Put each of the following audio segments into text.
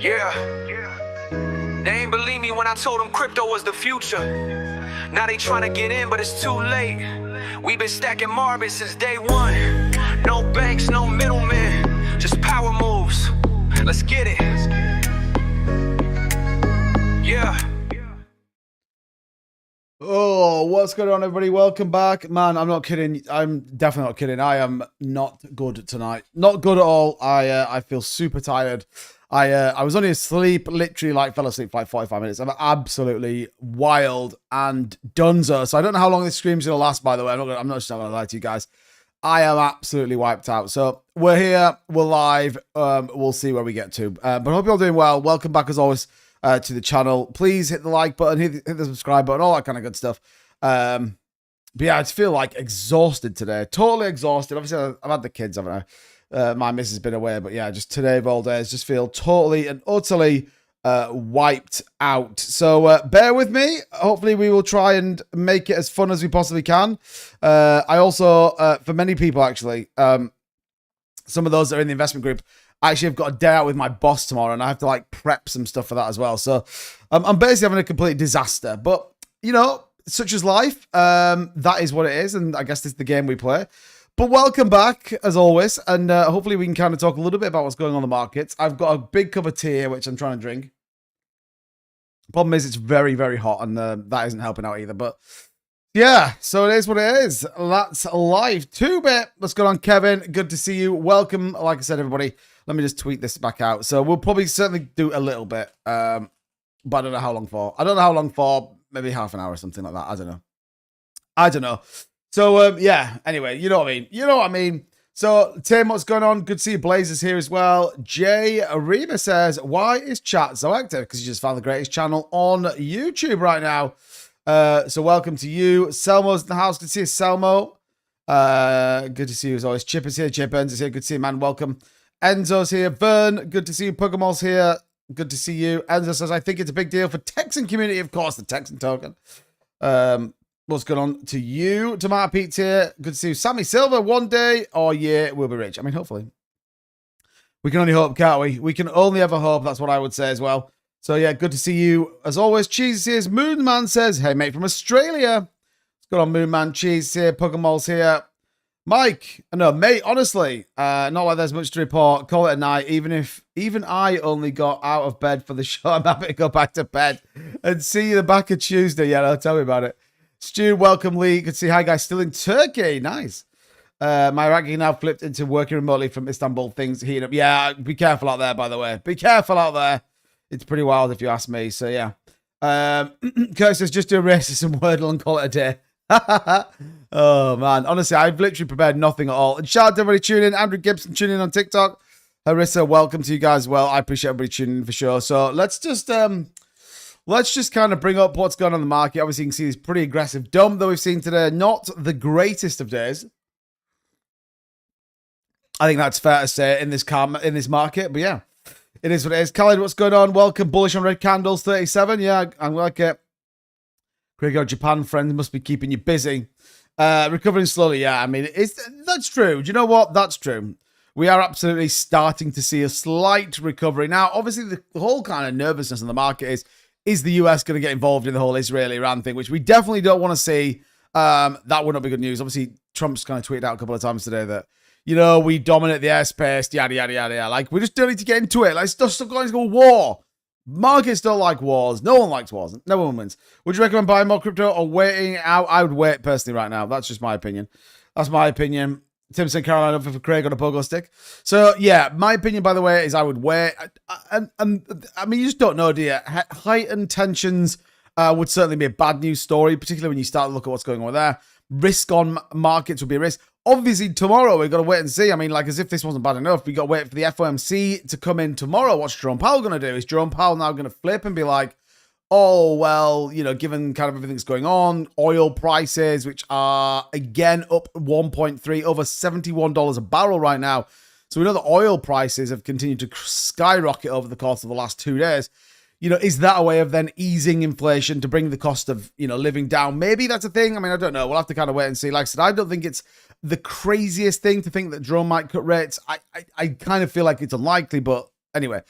Yeah. They ain't believe me when I told them crypto was the future. Now they trying to get in, but it's too late. We been stacking Marbitz since day one. No banks, no middlemen, just power moves. Let's get it. Yeah. Oh, what's going on, everybody? Welcome back. Man, I'm not kidding. I'm definitely not kidding. I am not good tonight. Not good at all. I feel super tired. I was only asleep, literally fell asleep for like 45 minutes. I'm absolutely wild and donezo. So I don't know how long this stream's going to last, by the way. I'm not just going to lie to you guys. I am absolutely wiped out. So we're here. We're live. We'll see where we get to. But I hope you're all doing well. Welcome back, as always, to the channel. Please hit the like button, hit the subscribe button, all that kind of good stuff. But yeah, I just feel like exhausted today. Totally exhausted. Obviously, I've had the kids, haven't I? My missus has been away, but yeah, just today of all days, just feel totally and utterly wiped out. So bear with me. Hopefully we will try and make it as fun as we possibly can. I also, for many people actually, some of those that are in the investment group, I actually have got a day out with my boss tomorrow, and I have to like prep some stuff for that as well. So I'm basically having a complete disaster, but you know, such is life. That is what it is, and I guess this is the game we play. But welcome back, as always, and hopefully we can kind of talk a little bit about what's going on in the markets. I've got a big cup of tea here, which I'm trying to drink. Problem is, it's very, very hot, and that isn't helping out either. But yeah, so it is what it is. That's life. 2-bit. What's going on, Kevin? Good to see you. Welcome. Like I said, everybody, let me just tweet this back out. So we'll probably certainly do a little bit, but I don't know how long for. I don't know how long for. Maybe half an hour or something like that. I don't know. So, yeah, anyway, you know what I mean. You know what I mean. So, Tim, what's going on? Good to see you. Blazers here as well. Jay Arima says, why is chat so active? Because you just found the greatest channel on YouTube right now. So, welcome to you. Selmo's in the house. Good to see you, Selmo. Good to see you as always. Chip is here. Chip Burns is here. Good to see you, man. Welcome. Enzo's here. Vern, good to see you. Pokemon's here. Good to see you. Enzo says, I think it's a big deal for Texan community. Of course, the Texan token. What's going on to you? Tomato Pete's here. Good to see you. Sammy Silver, one day or year we'll be rich. I mean, hopefully. We can only hope, can't we? We can only ever hope. That's what I would say as well. So, yeah, good to see you. As always, Cheese here. Moonman says, hey, mate, from Australia. What's going on, Moonman? Cheese here. Pokemon's here. Mike, no, mate, honestly, not like there's much to report. Call it a night. Even I only got out of bed for the show. I'm happy to go back to bed and see you the back of Tuesday. Yeah, no, tell me about it. Stu, welcome, Lee. Good to see you. Hi, guys. Still in Turkey. Nice. My ranking now flipped into working remotely from Istanbul. Things heating up. Yeah, be careful out there, by the way. Be careful out there. It's pretty wild if you ask me. So, yeah. Kurt says, just do a race of some Wordle and call it a day. Oh, man. Honestly, I've literally prepared nothing at all. And shout out to everybody tuning in. Andrew Gibson tuning in on TikTok. Harissa, welcome to you guys as well. I appreciate everybody tuning in for sure. So, let's just kind of bring up what's going on in the market. Obviously, you can see this pretty aggressive dump that we've seen today. Not the greatest of days. I think that's fair to say in this market. But yeah, it is what it is. Khaled, what's going on? Welcome. Bullish on red candles, 37. Yeah, I like it. Craig, our Japan friends must be keeping you busy. Recovering slowly. Yeah, I mean, that's true. Do you know what? That's true. We are absolutely starting to see a slight recovery. Now, obviously, the whole kind of nervousness in the market is the US going to get involved in the whole Israeli-Iran thing, which we definitely don't want to see. That would not be good news. Obviously, Trump's kind of tweeted out a couple of times today that, you know, we dominate the airspace, yada, yada, yada, yada. Like, we just don't need to get into it. Like, stop going to go war. Markets don't like wars. No one likes wars. No one wins. Would you recommend buying more crypto or waiting out? I would wait personally right now. That's just my opinion. That's my opinion. Tim said Carolina for Craig on a pogo stick. So, yeah, my opinion, by the way, is I would wait. And I mean, you just don't know, do you? Heightened tensions would certainly be a bad news story, particularly when you start to look at what's going on there. Risk on markets would be a risk. Obviously, tomorrow, we've got to wait and see. I mean, like, as if this wasn't bad enough, we've got to wait for the FOMC to come in tomorrow. What's Jerome Powell going to do? Is Jerome Powell now going to flip and be like, oh, well, you know, given kind of everything that's going on, oil prices, which are, again, up 1.3, over $71 a barrel right now. So we know that oil prices have continued to skyrocket over the course of the last 2 days. You know, is that a way of then easing inflation to bring the cost of, you know, living down? Maybe that's a thing. I mean, I don't know. We'll have to kind of wait and see. Like I said, I don't think it's the craziest thing to think that Jerome might cut rates. I kind of feel like it's unlikely, but anyway.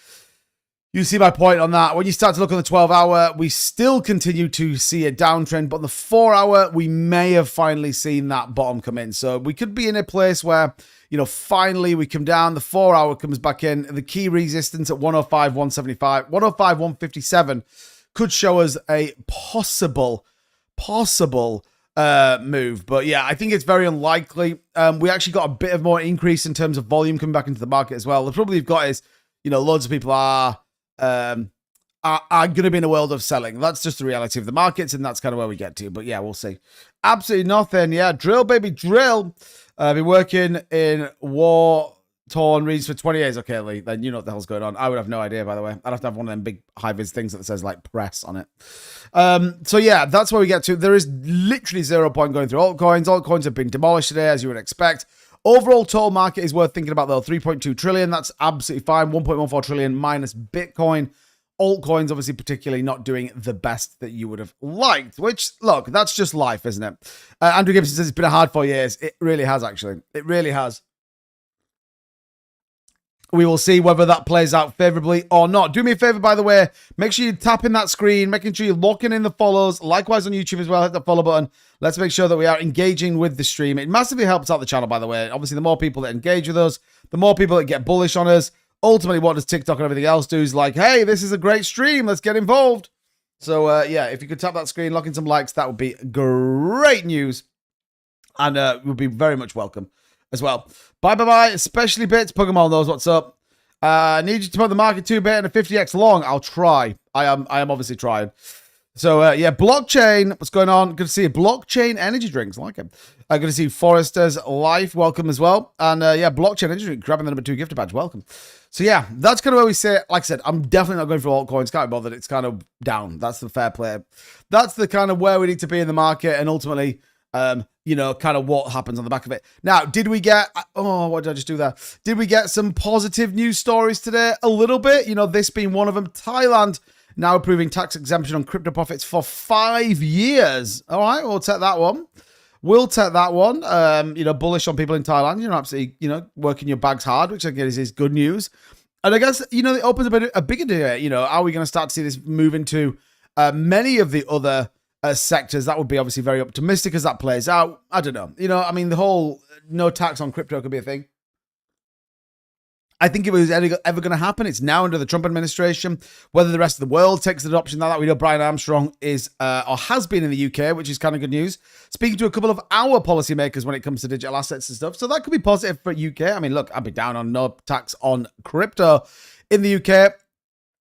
You see my point on that. When you start to look on the 12-hour, we still continue to see a downtrend, but on the 4-hour, we may have finally seen that bottom come in. So we could be in a place where, you know, finally we come down, the 4-hour comes back in, the key resistance at 105, 175, 105, 157 could show us a possible move. But yeah, I think it's very unlikely. We actually got a bit of more increase in terms of volume coming back into the market as well. The problem you've got is, you know, loads of people are going to be in a world of selling. That's just the reality of the markets, and that's kind of where we get to. But yeah, we'll see. Absolutely nothing. Yeah, drill, baby, drill. Been working in war-torn regions for 20 years. Okay, Lee, then you know what the hell's going on. I would have no idea, by the way. I'd have to have one of them big high-vis things that says, like, press on it. So yeah, that's where we get to. There is literally 0 point going through altcoins. Altcoins have been demolished today, as you would expect. Overall total market is worth thinking about, though. 3.2 trillion, that's absolutely fine. 1.14 trillion minus Bitcoin. Altcoins, obviously, particularly not doing the best that you would have liked, which, look, that's just life, isn't it? Andrew Gibson says it's been a hard 4 years. It really has, actually. It really has. We will see whether that plays out favorably or not. Do me a favor, by the way. Make sure you tap in that screen, making sure you're locking in the follows. Likewise on YouTube as well. Hit the follow button. Let's make sure that we are engaging with the stream. It massively helps out the channel, by the way. Obviously, the more people that engage with us, the more people that get bullish on us. Ultimately, what does TikTok and everything else do is like, hey, this is a great stream. Let's get involved. So, yeah, if you could tap that screen, lock in some likes, that would be great news. And would be very much welcome as well. Bye, especially bits. Pokemon knows what's up. Need you to put the market 2 bit and a 50x long. I'll try. I am obviously trying. So, yeah, blockchain. What's going on? Good to see you. Blockchain energy drinks. I like it. Good to see Forrester's Life. Welcome as well. And, yeah, blockchain energy drink. Grabbing the number 2 gifter badge. Welcome. So, yeah, that's kind of where we sit. Like I said, I'm definitely not going for altcoins. Can't be bothered. It's kind of down. That's the fair play. That's the kind of where we need to be in the market. And ultimately, you know, kind of what happens on the back of it. Now, did we get... Oh, what did I just do there? Did we get some positive news stories today? A little bit. You know, this being one of them. Thailand now approving tax exemption on crypto profits for 5 years. All right, we'll take that one. We'll take that one. You know, bullish on people in Thailand. You know, absolutely, you know, working your bags hard, which I guess is good news. And I guess, you know, it opens a bigger debate. You know, are we going to start to see this move into many of the other sectors? That would be obviously very optimistic as that plays out. I don't know. You know, I mean, the whole no tax on crypto could be a thing. I think if it was ever going to happen, it's now under the Trump administration. Whether the rest of the world takes the adoption of that, we know Brian Armstrong is or has been in the UK, which is kind of good news. Speaking to a couple of our policymakers when it comes to digital assets and stuff. So that could be positive for UK. I mean, look, I'd be down on no tax on crypto in the UK.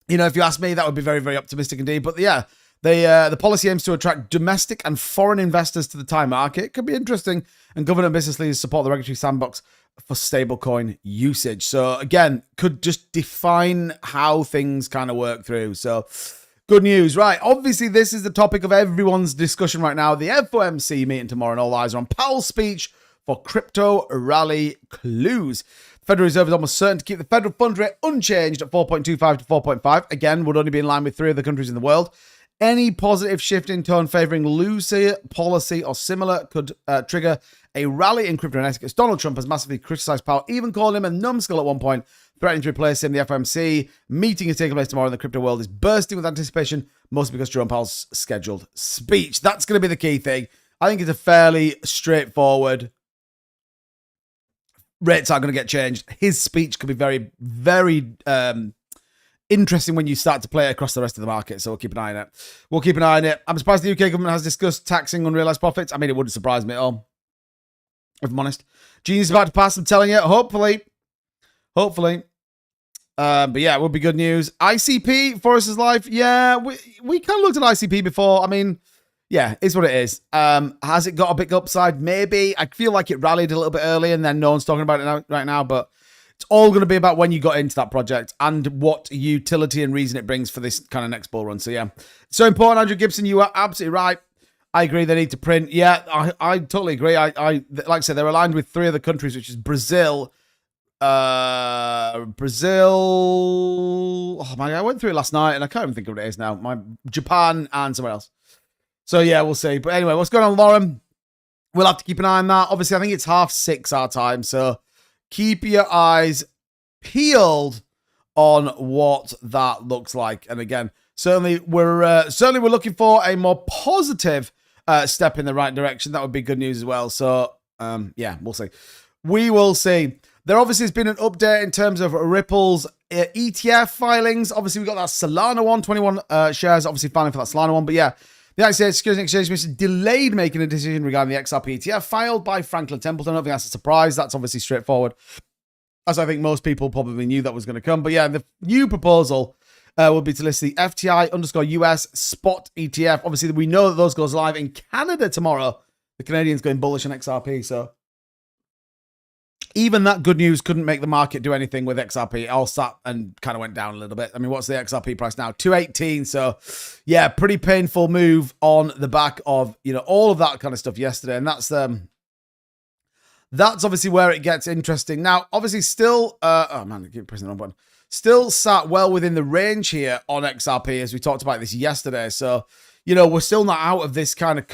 You know, if you ask me, that would be very, very optimistic indeed. But yeah, the policy aims to attract domestic and foreign investors to the Thai market. It could be interesting. And government and business leaders support the regulatory sandbox for stablecoin usage. So again, could just define how things kind of work through. So good news, right? Obviously, this is the topic of everyone's discussion right now. The FOMC meeting tomorrow, and all eyes are on Powell's speech for crypto rally clues. The Federal Reserve is almost certain to keep the federal funds rate unchanged at 4.25 to 4.5. Again, would only be in line with 3 other countries in the world. Any positive shift in tone favoring looser policy or similar could trigger a rally in crypto etiquette. Donald Trump has massively criticized Powell, even called him a numbskull at one point, threatening to replace him. The FOMC meeting is taking place tomorrow, and the crypto world is bursting with anticipation, mostly because Jerome Powell's scheduled speech. That's going to be the key thing. I think it's a fairly straightforward. Rates are going to get changed. His speech could be very, very interesting when you start to play it across the rest of the market. So we'll keep an eye on it. I'm surprised the UK government has discussed taxing unrealized profits. I mean, it wouldn't surprise me at all, if I'm honest. Genius is about to pass, I'm telling you. Hopefully. But yeah, it would be good news. ICP, Forrester's Life. Yeah, we kind of looked at ICP before. I mean, yeah, it's what it is. Has it got a big upside? Maybe. I feel like it rallied a little bit early and then no one's talking about it right now, but it's all going to be about when you got into that project and what utility and reason it brings for this kind of next bull run. So yeah, so important. Andrew Gibson, you are absolutely right. I agree they need to print. Yeah, I totally agree. I like I said, they're aligned with 3 other countries, which is Brazil. Oh my, I went through it last night and I can't even think of what it is now. Japan and somewhere else. So yeah, we'll see. But anyway, what's going on, Lauren? We'll have to keep an eye on that. Obviously, I think it's 6:30 our time, so keep your eyes peeled on what that looks like. And again, certainly we're looking for a more positive step in the right direction. That would be good news as well. So yeah, we'll see. We will see. There obviously has been an update in terms of Ripple's ETF filings. Obviously, we got that Solana one, 21 shares, obviously filing for that Solana one. But yeah, the United States Securities and Exchange Commission delayed making a decision regarding the XRP ETF filed by Franklin Templeton. I don't think that's a surprise. That's obviously straightforward, as I think most people probably knew that was going to come. But yeah, the new proposal will be to list the FTI_US spot ETF. Obviously, we know that those goes live in Canada tomorrow. The Canadians going bullish on XRP, so even that good news couldn't make the market do anything with XRP. All sat and kind of went down a little bit. I mean, what's the XRP price now? 218. So, yeah, pretty painful move on the back of, you know, all of that kind of stuff yesterday. And that's obviously where it gets interesting. Now, obviously still, oh man, I keep pressing the wrong button. Still sat well within the range here on XRP, as we talked about this yesterday. So, you know, we're still not out of this kind of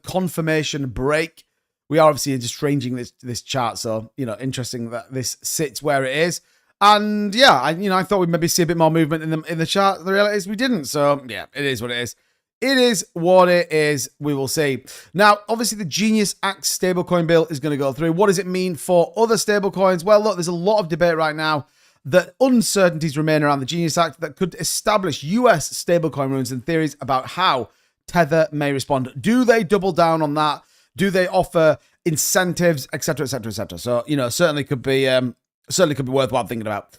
confirmation break. We are obviously just ranging this chart, so, you know, interesting that this sits where it is. And yeah, I thought we'd maybe see a bit more movement in the chart. The reality is we didn't. So yeah, it is what it is. It is what it is. We will see. Now, obviously, the Genius Act stablecoin bill is going to go through. What does it mean for other stablecoins? Well, look, there's a lot of debate right now that uncertainties remain around the Genius Act that could establish US stablecoin rules and theories about how Tether may respond. Do they double down on that? Do they offer incentives, etc., etc., etc.? So, you know, certainly could be worthwhile thinking about.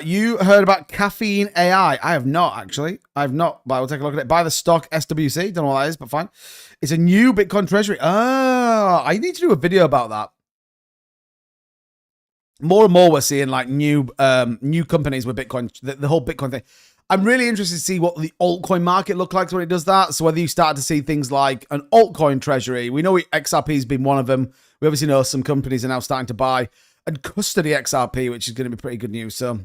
You heard about Caffeine AI? I have not, actually. I have not, but I will take a look at it. Buy the stock SWC. Don't know what that is, but fine. It's a new Bitcoin treasury. I need to do a video about that. More and more we're seeing like new companies with Bitcoin, the whole Bitcoin thing. I'm really interested to see what the altcoin market looks like when it does that. So whether you start to see things like an altcoin treasury. We know XRP has been one of them. We obviously know some companies are now starting to buy and custody XRP, which is going to be pretty good news. So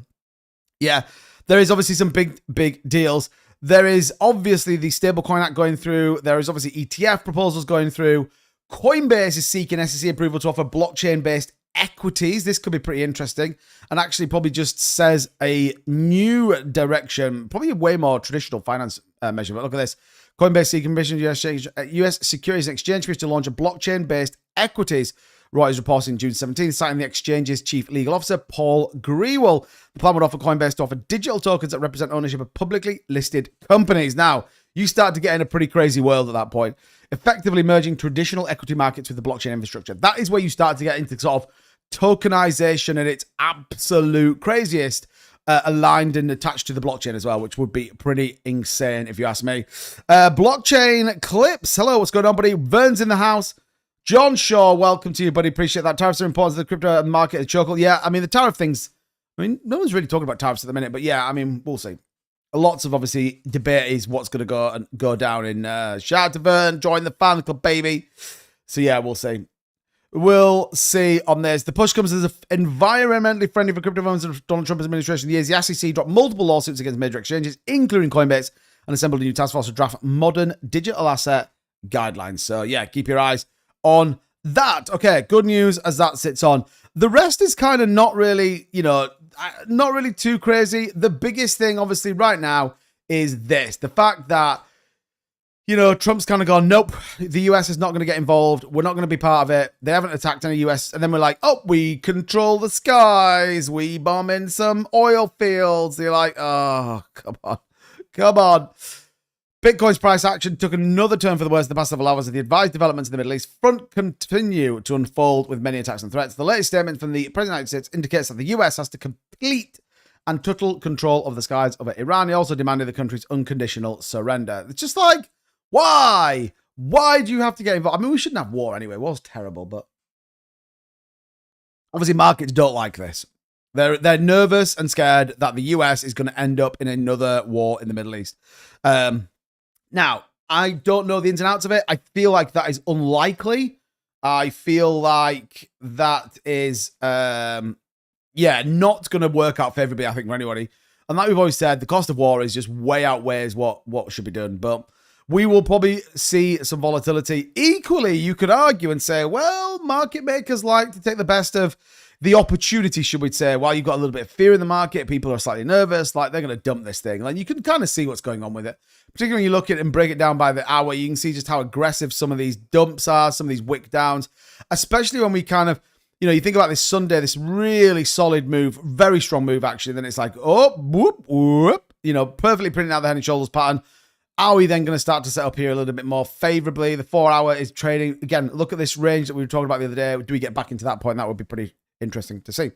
yeah, there is obviously some big deals. There is obviously the stablecoin act going through. There is obviously ETF proposals going through. Coinbase is seeking SEC approval to offer blockchain-based equities. This could be pretty interesting, and actually probably just says a new direction, probably a way more traditional finance measure. But look at this. Coinbase seeking permission US Securities and Exchange Commission to launch a blockchain-based equities. Reuters reporting June 17th, citing the exchange's chief legal officer, Paul Grewal. The plan would offer Coinbase to offer digital tokens that represent ownership of publicly listed companies. Now, you start to get in a pretty crazy world at that point, effectively merging traditional equity markets with the blockchain infrastructure. That is where you start to get into sort of tokenization at its absolute craziest, aligned and attached to the blockchain as well, which would be pretty insane if you ask me. Blockchain clips. Hello, what's going on, buddy? Vern's in the house. John Shaw, welcome to you, buddy. Appreciate that. Tariffs are important to the crypto market. Chokel. Yeah, I mean, the tariff things, I mean, no one's really talking about tariffs at the minute, but yeah, I mean, we'll see. Lots of, obviously, debate is what's going to go down in shout out to Vern, join the fan club, baby. So yeah, we'll see. We'll see on this. The push comes as environmentally friendly for crypto firms of Donald Trump's administration. The SEC dropped multiple lawsuits against major exchanges, including Coinbase, and assembled a new task force to draft modern digital asset guidelines. So yeah, keep your eyes on that. Okay, good news as that sits on. The rest is kind of not really, not really too crazy. The biggest thing, obviously, right now is this. The fact that, Trump's kind of gone, nope, the US is not going to get involved. We're not going to be part of it. They haven't attacked any US. And then we're like, oh, we control the skies. We bomb in some oil fields. They're like, oh, come on. Bitcoin's price action took another turn for the worse in the past several hours as the advised developments in the Middle East front continue to unfold with many attacks and threats. The latest statement from the President of the United States indicates that the US has to complete and total control of the skies over Iran. He also demanded the country's unconditional surrender. It's just like, why? Why do you have to get involved? I mean, we shouldn't have war anyway. War's terrible, but obviously markets don't like this. They're nervous and scared that the US is going to end up in another war in the Middle East. Now, I don't know the ins and outs of it. I feel like that is unlikely. I feel like that is, not going to work out favorably, I think, for anybody. And like we've always said, the cost of war is just way outweighs what should be done. But we will probably see some volatility. Equally, you could argue and say, well, market makers like to take the best of the opportunity, should we say, while you've got a little bit of fear in the market, people are slightly nervous, like they're going to dump this thing. Like you can kind of see what's going on with it. Particularly when you look at it and break it down by the hour, you can see just how aggressive some of these dumps are, some of these wick downs, especially when we kind of, you think about this Sunday, this really solid move, very strong move actually. Then it's like, oh, whoop, whoop, perfectly printing out the head and shoulders pattern. Are we then going to start to set up here a little bit more favorably? The 4 hour is trading. Again, look at this range that we were talking about the other day. Do we get back into that point? That would be pretty interesting to see.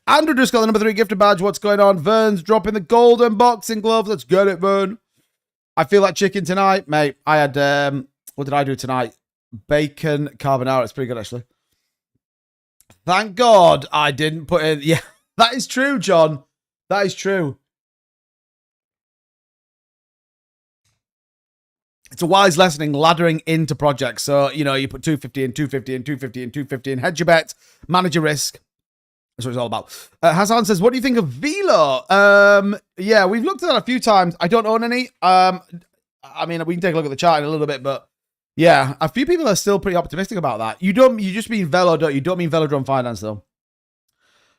Andrew just got the number 3 gifted badge. What's going on? Vern's dropping the golden boxing gloves. Let's get it, Vern. I feel like chicken tonight, mate. I had, what did I do tonight? Bacon carbonara. It's pretty good, actually. Thank God I didn't put in. Yeah, that is true, John. That is true. It's a wise lesson in laddering into projects. So, you put 250 in, 250 in, 250 in, 250 in, hedge your bet, manage your risk. That's what it's all about. Hassan says, what do you think of Velo? Yeah, we've looked at that a few times. I don't own any. I mean, we can take a look at the chart in a little bit, but yeah, a few people are still pretty optimistic about that. You just mean Velo, don't you? You don't mean Velodrome Finance, though.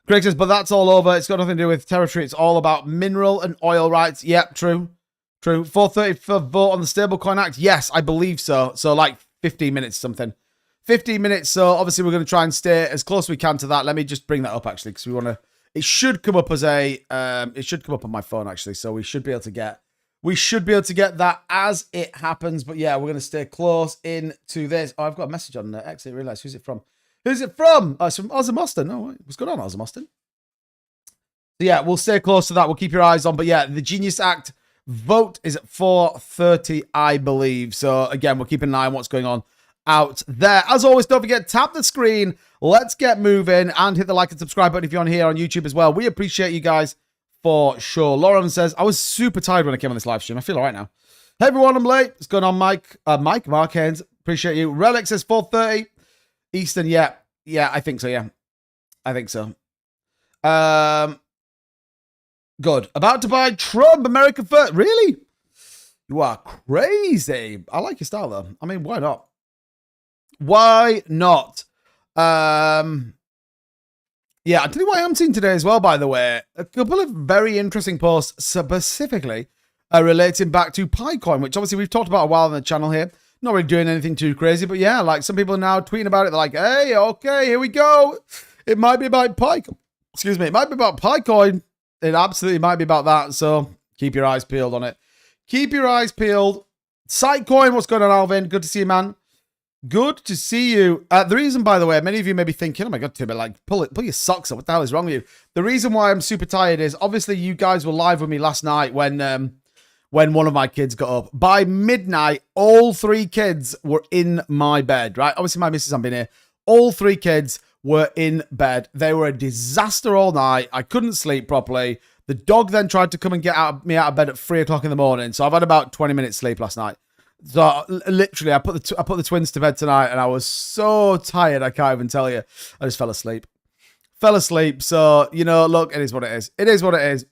Craig says, but that's all over. It's got nothing to do with territory. It's all about mineral and oil rights. Yep, true. True. 4:30 for vote on the Stablecoin Act. Yes, I believe so. So like 15 minutes something. 15 minutes. So obviously we're going to try and stay as close as we can to that. Let me just bring that up actually, because we want to. It should come up as a. It should come up on my phone actually. So we should be able to get. We should be able to get that as it happens. But yeah, we're going to stay close into this. Oh, I've got a message on there. Actually, I realised who's it from? Who's it from? Oh, it's from Ozzy Austin. Oh, what's going on, Ozzy Austin? So yeah, we'll stay close to that. We'll keep your eyes on. But yeah, the Genius Act. Vote is at 4:30, I believe. So again, we're keeping an eye on what's going on out there. As always, don't forget, tap the screen. Let's get moving and hit the like and subscribe button if you're on here on YouTube as well. We appreciate you guys for sure. Lauren says, I was super tired when I came on this live stream. I feel all right now. Hey everyone, I'm late. What's going on, Mike? Mark Haynes, appreciate you. Relic says 4:30 Eastern. Yeah, I think so. Yeah, I think so. Good. About to buy Trump, America first. Really? You are crazy. I like your style, though. I mean, why not? Why not? Yeah, I'll tell you what I'm seeing today as well, by the way. A couple of very interesting posts, specifically relating back to Picoin, which obviously we've talked about a while on the channel here. Not really doing anything too crazy, but yeah, like some people are now tweeting about it. They're like, hey, okay, here we go. It might be about Picoin. Excuse me. It might be about Picoin. It absolutely might be about that, so keep your eyes peeled on it. Keep your eyes peeled. Sitecoin, what's going on, Alvin? Good to see you, man. Good to see you. The reason, by the way, many of you may be thinking, oh my God, Tim, like, pull your socks up. What the hell is wrong with you? The reason why I'm super tired is, obviously, you guys were live with me last night when one of my kids got up. By midnight, all 3 kids were in my bed, right? Obviously, my missus hasn't been here. All 3 kids were in bed. They were a disaster all night. I couldn't sleep properly. The dog then tried to come and get me out of bed at 3 o'clock in the morning. So I've had about 20 minutes sleep last night. So literally, I put the twins to bed tonight, and I was so tired I can't even tell you. I just fell asleep. So look, it is what it is. It is what it is.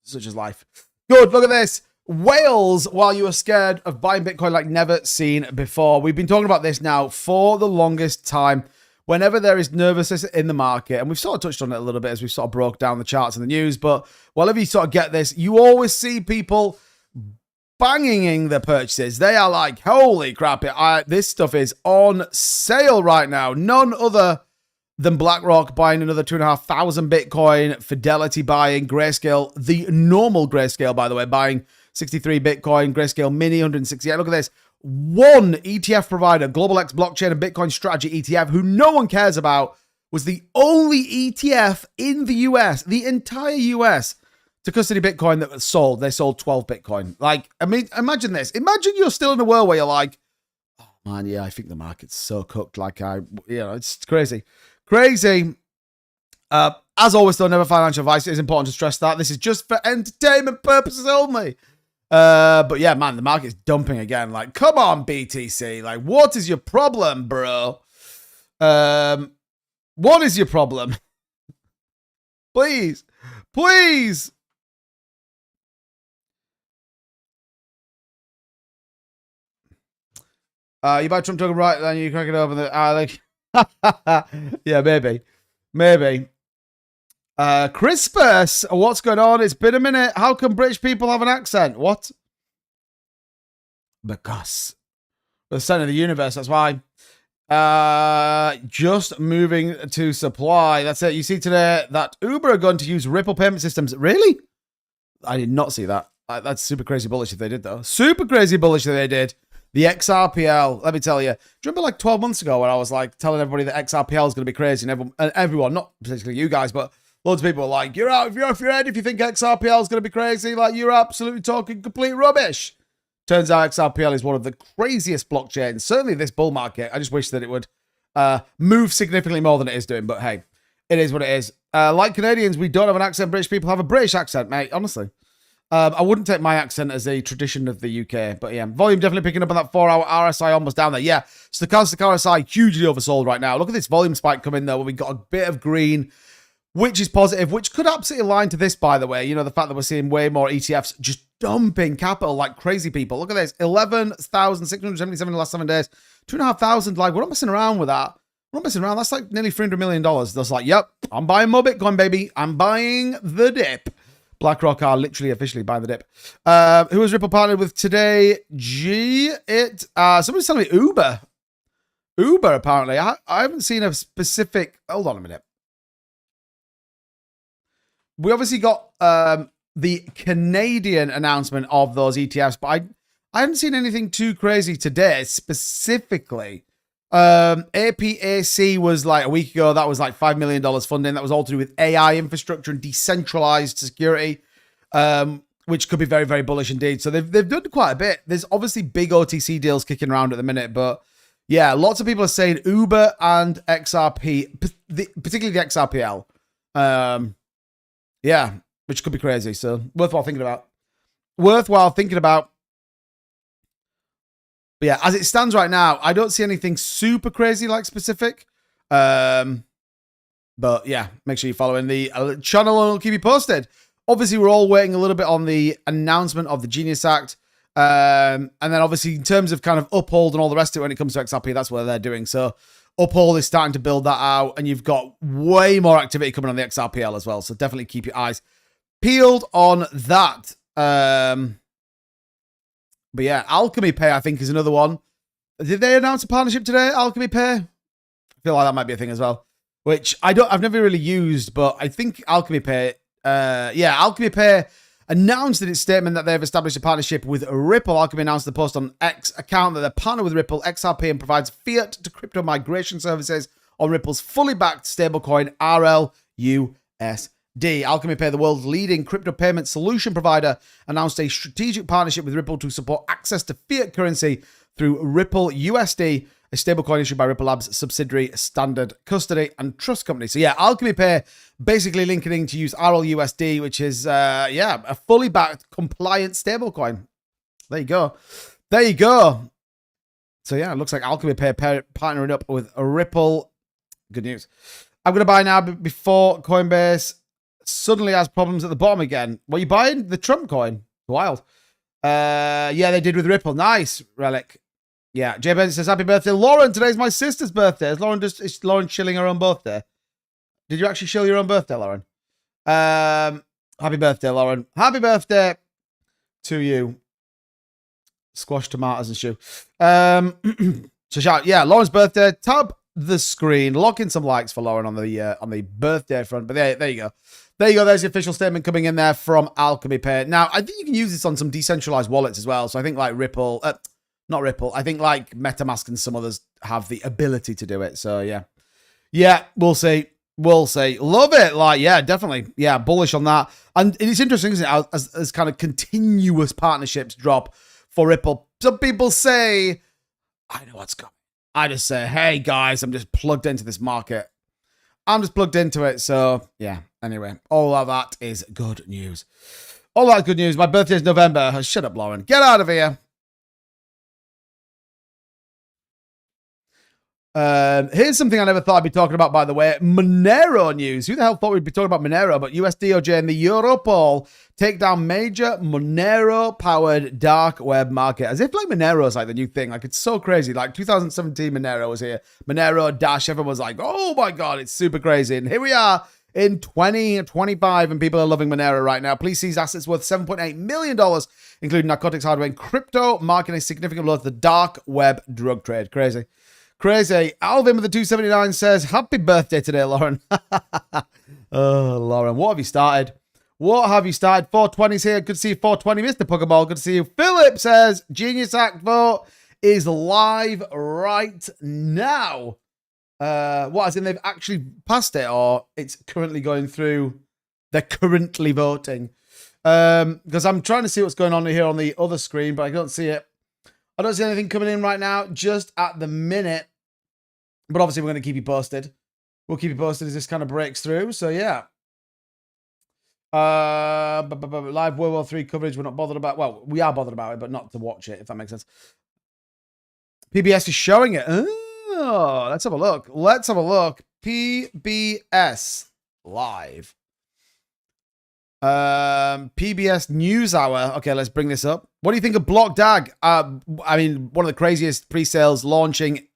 Such is life. Good. Look at this. Whales, while you are scared of buying Bitcoin like never seen before. We've been talking about this now for the longest time. Whenever there is nervousness in the market, and we've sort of touched on it a little bit as we sort of broke down the charts and the news, but whenever you sort of get this, you always see people banging their purchases. They are like, holy crap, this stuff is on sale right now. None other than BlackRock buying another 2,500 Bitcoin, Fidelity buying, Grayscale, the normal Grayscale, by the way, buying 63 Bitcoin, Grayscale Mini, 168. Look at this. One ETF provider, Global X Blockchain and Bitcoin Strategy ETF, who no one cares about, was the only ETF in the US, the entire US, to custody Bitcoin that was sold. They sold 12 Bitcoin. Like, I mean, imagine this. Imagine you're still in a world where you're like, oh man, yeah, I think the market's so cooked. Like, it's crazy. Crazy. As always, though, never financial advice. It is important to stress that. This is just for entertainment purposes only. But yeah, man, the market's dumping again. Like, come on, BTC. Like, what is your problem, bro? What is your problem? Please. You buy Trump token right, then you crack it open. Yeah, maybe. Crispus, what's going on? It's been a minute. How come British people have an accent? What? Because we're the center of the universe, that's why. Just moving to supply. That's it. You see today that Uber are going to use Ripple payment systems. Really? I did not see that. That's super crazy bullish if they did, though. Super crazy bullish if they did. The XRPL, let me tell you. Do you remember like 12 months ago when I was like telling everybody that XRPL is going to be crazy, and everyone, not particularly you guys, but loads of people were like, you're out of your head if you think XRPL is going to be crazy. Like, you're absolutely talking complete rubbish. Turns out XRPL is one of the craziest blockchains, certainly this bull market. I just wish that it would move significantly more than it is doing, but hey, it is what it is. Like Canadians, we don't have an accent. British people have a British accent, mate, honestly. I wouldn't take my accent as a tradition of the UK, but yeah, volume definitely picking up on that 4-hour RSI almost down there. Yeah, stochastic RSI hugely oversold right now. Look at this volume spike coming though, where we got a bit of green, which is positive, which could absolutely align to this, by the way. You know, the fact that we're seeing way more ETFs just dumping capital like crazy people. Look at this, 11,677 in the last 7 days, 2,500. Like, we're not messing around with that. We're not messing around. That's like nearly $300 million. That's like, yep, I'm buying more Bitcoin, baby. I'm buying the dip. BlackRock are literally officially buying the dip. Who was Ripple partnered with today? Somebody's telling me Uber. Uber, apparently. I haven't seen a specific... Hold on a minute. We obviously got the Canadian announcement of those ETFs, but I haven't seen anything too crazy today, specifically. APAC was like a week ago. That was like $5 million funding. That was all to do with AI infrastructure and decentralized security, which could be very, very bullish indeed. So they've done quite a bit. There's obviously big OTC deals kicking around at the minute, but yeah, lots of people are saying Uber and XRP, particularly the XRPL. Yeah, which could be crazy. So worthwhile thinking about. But yeah, as it stands right now, I don't see anything super crazy like specific. But yeah, make sure you're following the channel and I'll keep you posted. Obviously, we're all waiting a little bit on the announcement of the Genius Act. And then obviously in terms of kind of Uphold and all the rest of it when it comes to XRP, that's what they're doing. So Uphold is starting to build that out and you've got way more activity coming on the XRPL as well. So definitely keep your eyes peeled on that. But yeah, Alchemy Pay, I think, is another one. Did they announce a partnership today, Alchemy Pay? I feel like that might be a thing as well. Which I've never really used, but I think Alchemy Pay, Alchemy Pay announced in its statement that they've established a partnership with Ripple. Alchemy announced the post on X account that they're partnered with Ripple XRP and provides fiat to crypto migration services on Ripple's fully backed stablecoin RLUSD. Alchemy Pay, the world's leading crypto payment solution provider, announced a strategic partnership with Ripple to support access to fiat currency through Ripple USD, a stablecoin issued by Ripple Labs subsidiary Standard Custody and Trust Company. So yeah, Alchemy Pay basically linking to use RLUSD, which is a fully backed compliant stablecoin. There you go. So yeah, it looks like Alchemy Pay partnering up with Ripple. Good news. I'm going to buy now before Coinbase suddenly has problems at the bottom again. What are you buying? The Trump coin. Wild. Yeah, they did with Ripple. Nice, Relic. Yeah, Jay Benson says, happy birthday, Lauren. Today's my sister's birthday. Is Lauren chilling her own birthday? Did you actually chill your own birthday, Lauren? Happy birthday, Lauren. Happy birthday to you. Squash, tomatoes, and shoe. So shout, yeah, Lauren's birthday. Tab the screen. Lock in some likes for Lauren on the birthday front. But there you go. There you go. There's the official statement coming in there from Alchemy Pay. Now, I think you can use this on some decentralized wallets as well. So I think like Ripple, not Ripple. I think like MetaMask and some others have the ability to do it. So yeah. Yeah, we'll see. Love it. Like, yeah, definitely. Yeah, bullish on that. And it's interesting, isn't it? As kind of continuous partnerships drop for Ripple. Some people say, I know what's coming. I just say, hey guys, I'm just plugged into this market. I'm just plugged into it. So yeah, anyway, all of that is good news. All that good news. My birthday is November. Shut up, Lauren. Get out of here. Here's something I never thought I'd be talking about, by the way. Monero news. Who the hell thought we'd be talking about Monero? But US DOJ and the Europol take down major Monero-powered dark web market. As if like Monero is like the new thing. Like, it's so crazy. Like 2017 Monero was here. Monero Dash. Everyone was like, oh my God, it's super crazy. And here we are in 2025, and people are loving Monero right now. Police seize assets worth $7.8 million, including narcotics, hardware, and crypto, marking a significant blow to the dark web drug trade. Crazy. Crazy. Alvin with the 279 says, happy birthday today, Lauren. Oh, Lauren, what have you started? What have you started? 420's here. Good to see you, 420. Mr. Pokeball, good to see you. Philip says, Genius Act vote is live right now. What, as in they've actually passed it, or it's currently going through? They're currently voting. Because I'm trying to see what's going on here on the other screen, but I don't see it. I don't see anything coming in right now, just at the minute. But obviously, we're going to keep you posted. We'll keep you posted as this kind of breaks through. So, yeah. Live World War III coverage, we're not bothered about. Well, we are bothered about it, but not to watch it, if that makes sense. PBS is showing it. Oh, let's have a look. Let's have a look. PBS live. PBS NewsHour. Okay, let's bring this up. What do you think of Block DAG? I mean, one of the craziest pre-sales launching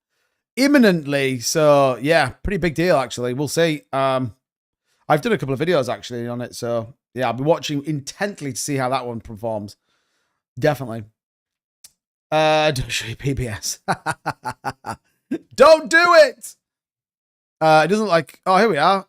imminently. So, yeah, pretty big deal, actually. We'll see. I've done a couple of videos, actually, on it. So, yeah, I'll be watching intently to see how that one performs. Definitely. Don't show you PBS. Don't do it! It doesn't like... Oh, here we are.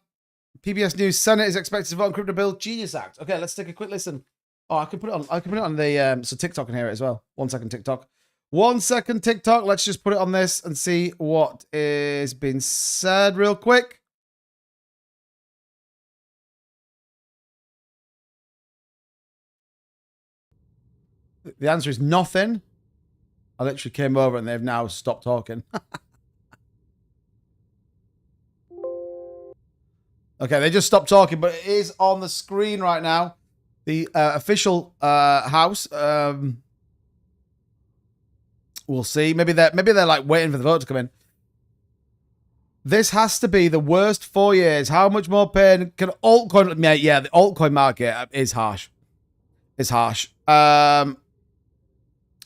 PBS News. Senate is expected to vote on crypto bill. Genius Act. Okay, let's take a quick listen. Oh, I can put it on. I can put it on the... so TikTok can hear it as well. 1 second, TikTok. 1 second, TikTok. Let's just put it on this and see what is being said real quick. The answer is nothing. I literally came over and they've now stopped talking. Okay, they just stopped talking, but it is on the screen right now. The official house. We'll see. Maybe they're like waiting for the vote to come in. This has to be the worst 4 years. How much more pain can altcoin? Yeah, the altcoin market is harsh. It's harsh.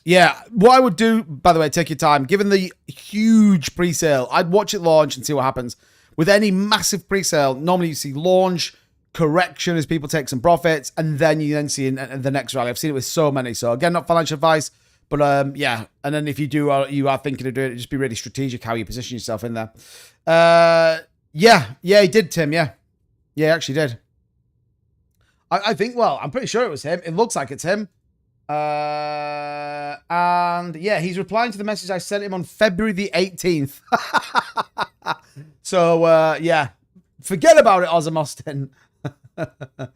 Yeah, what I would do, by the way, take your time. Given the huge pre-sale, I'd watch it launch and see what happens. With any massive pre-sale, normally you see launch, correction as people take some profits, and then you then see in the next rally. I've seen it with so many. So again, not financial advice, but yeah. And then if you are thinking of doing it, just be really strategic how you position yourself in there. Yeah, he did, Tim. Yeah, he actually did. I think. Well, I'm pretty sure it was him. It looks like it's him. And yeah, he's replying to the message I sent him on February the 18th. So, yeah, forget about it, Ozzy Austin. But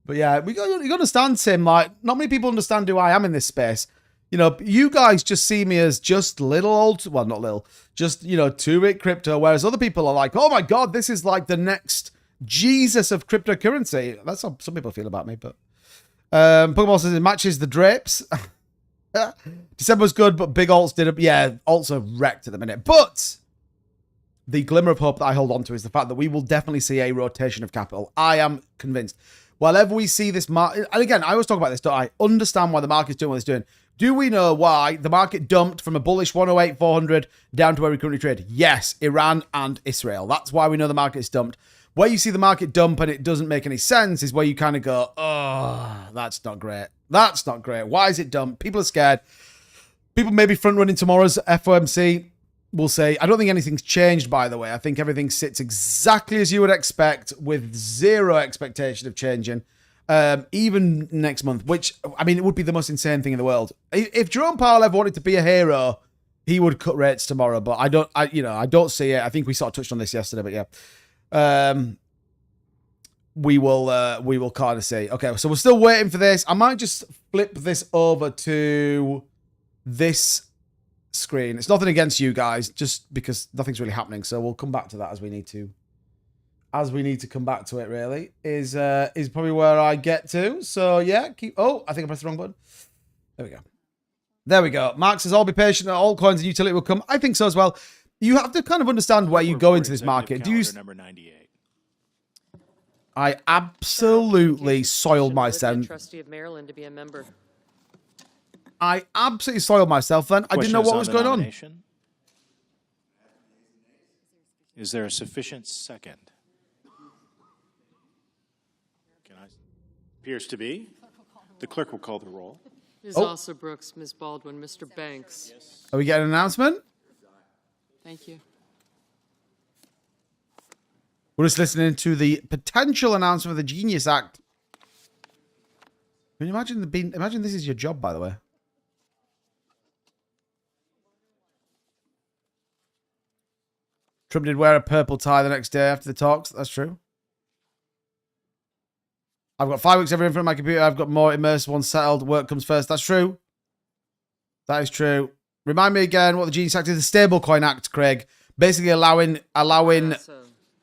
yeah, you understand, Tim, like, not many people understand who I am in this space. You know, you guys just see me as just little old, well, not little, just, 2-bit crypto, whereas other people are like, oh my God, this is like the next Jesus of cryptocurrency. That's how some people feel about me, but Pokeball says it matches the drapes. December was good, but big alts did. Yeah, alts are wrecked at the minute. But the glimmer of hope that I hold on to is the fact that we will definitely see a rotation of capital. I am convinced. Whenever we see this market, and again, I always talk about this, don't I? Understand why the market's doing what it's doing. Do we know why the market dumped from a bullish 108,400 down to where we currently trade? Yes, Iran and Israel. That's why we know the market is dumped. Where you see the market dump and it doesn't make any sense is where you kind of go, oh, that's not great. That's not great. Why is it dumped? People are scared. People may be front running tomorrow's FOMC. We'll say. I don't think anything's changed, by the way. I think everything sits exactly as you would expect with zero expectation of changing. Even next month, which, I mean, it would be the most insane thing in the world. If Jerome Powell ever wanted to be a hero, he would cut rates tomorrow, but I don't see it. I think we sort of touched on this yesterday, but yeah. We will kind of see. Okay, so we're still waiting for this. I might just flip this over to this screen. It's nothing against you guys, just because nothing's really happening. So we'll come back to that as we need to. As we need to come back to it, really, is probably where I get to. So yeah, oh, I think I pressed the wrong button. There we go. There we go. Mark says, "I'll be patient. Altcoins and utility will come." I think so as well. You have to kind of understand where you go into this market. Do you? Number 98. I absolutely soiled myself. Trustee of Maryland to be a member. I absolutely soiled myself then. I didn't know what was going on. Is there a sufficient second? Appears to be. The clerk will call the roll. Ms. Also Brooks, Ms. Baldwin, Mr. Banks. Are we getting an announcement? Thank you. We're just listening to the potential announcement of the Genius Act. Can you imagine this is your job, by the way? Trump did wear a purple tie the next day after the talks. That's true. I've got 5 weeks every in front of my computer. I've got more immersive ones settled. Work comes first. That's true. That is true. Remind me again what the Genius Act is. The Stablecoin Act, Craig. Basically allowing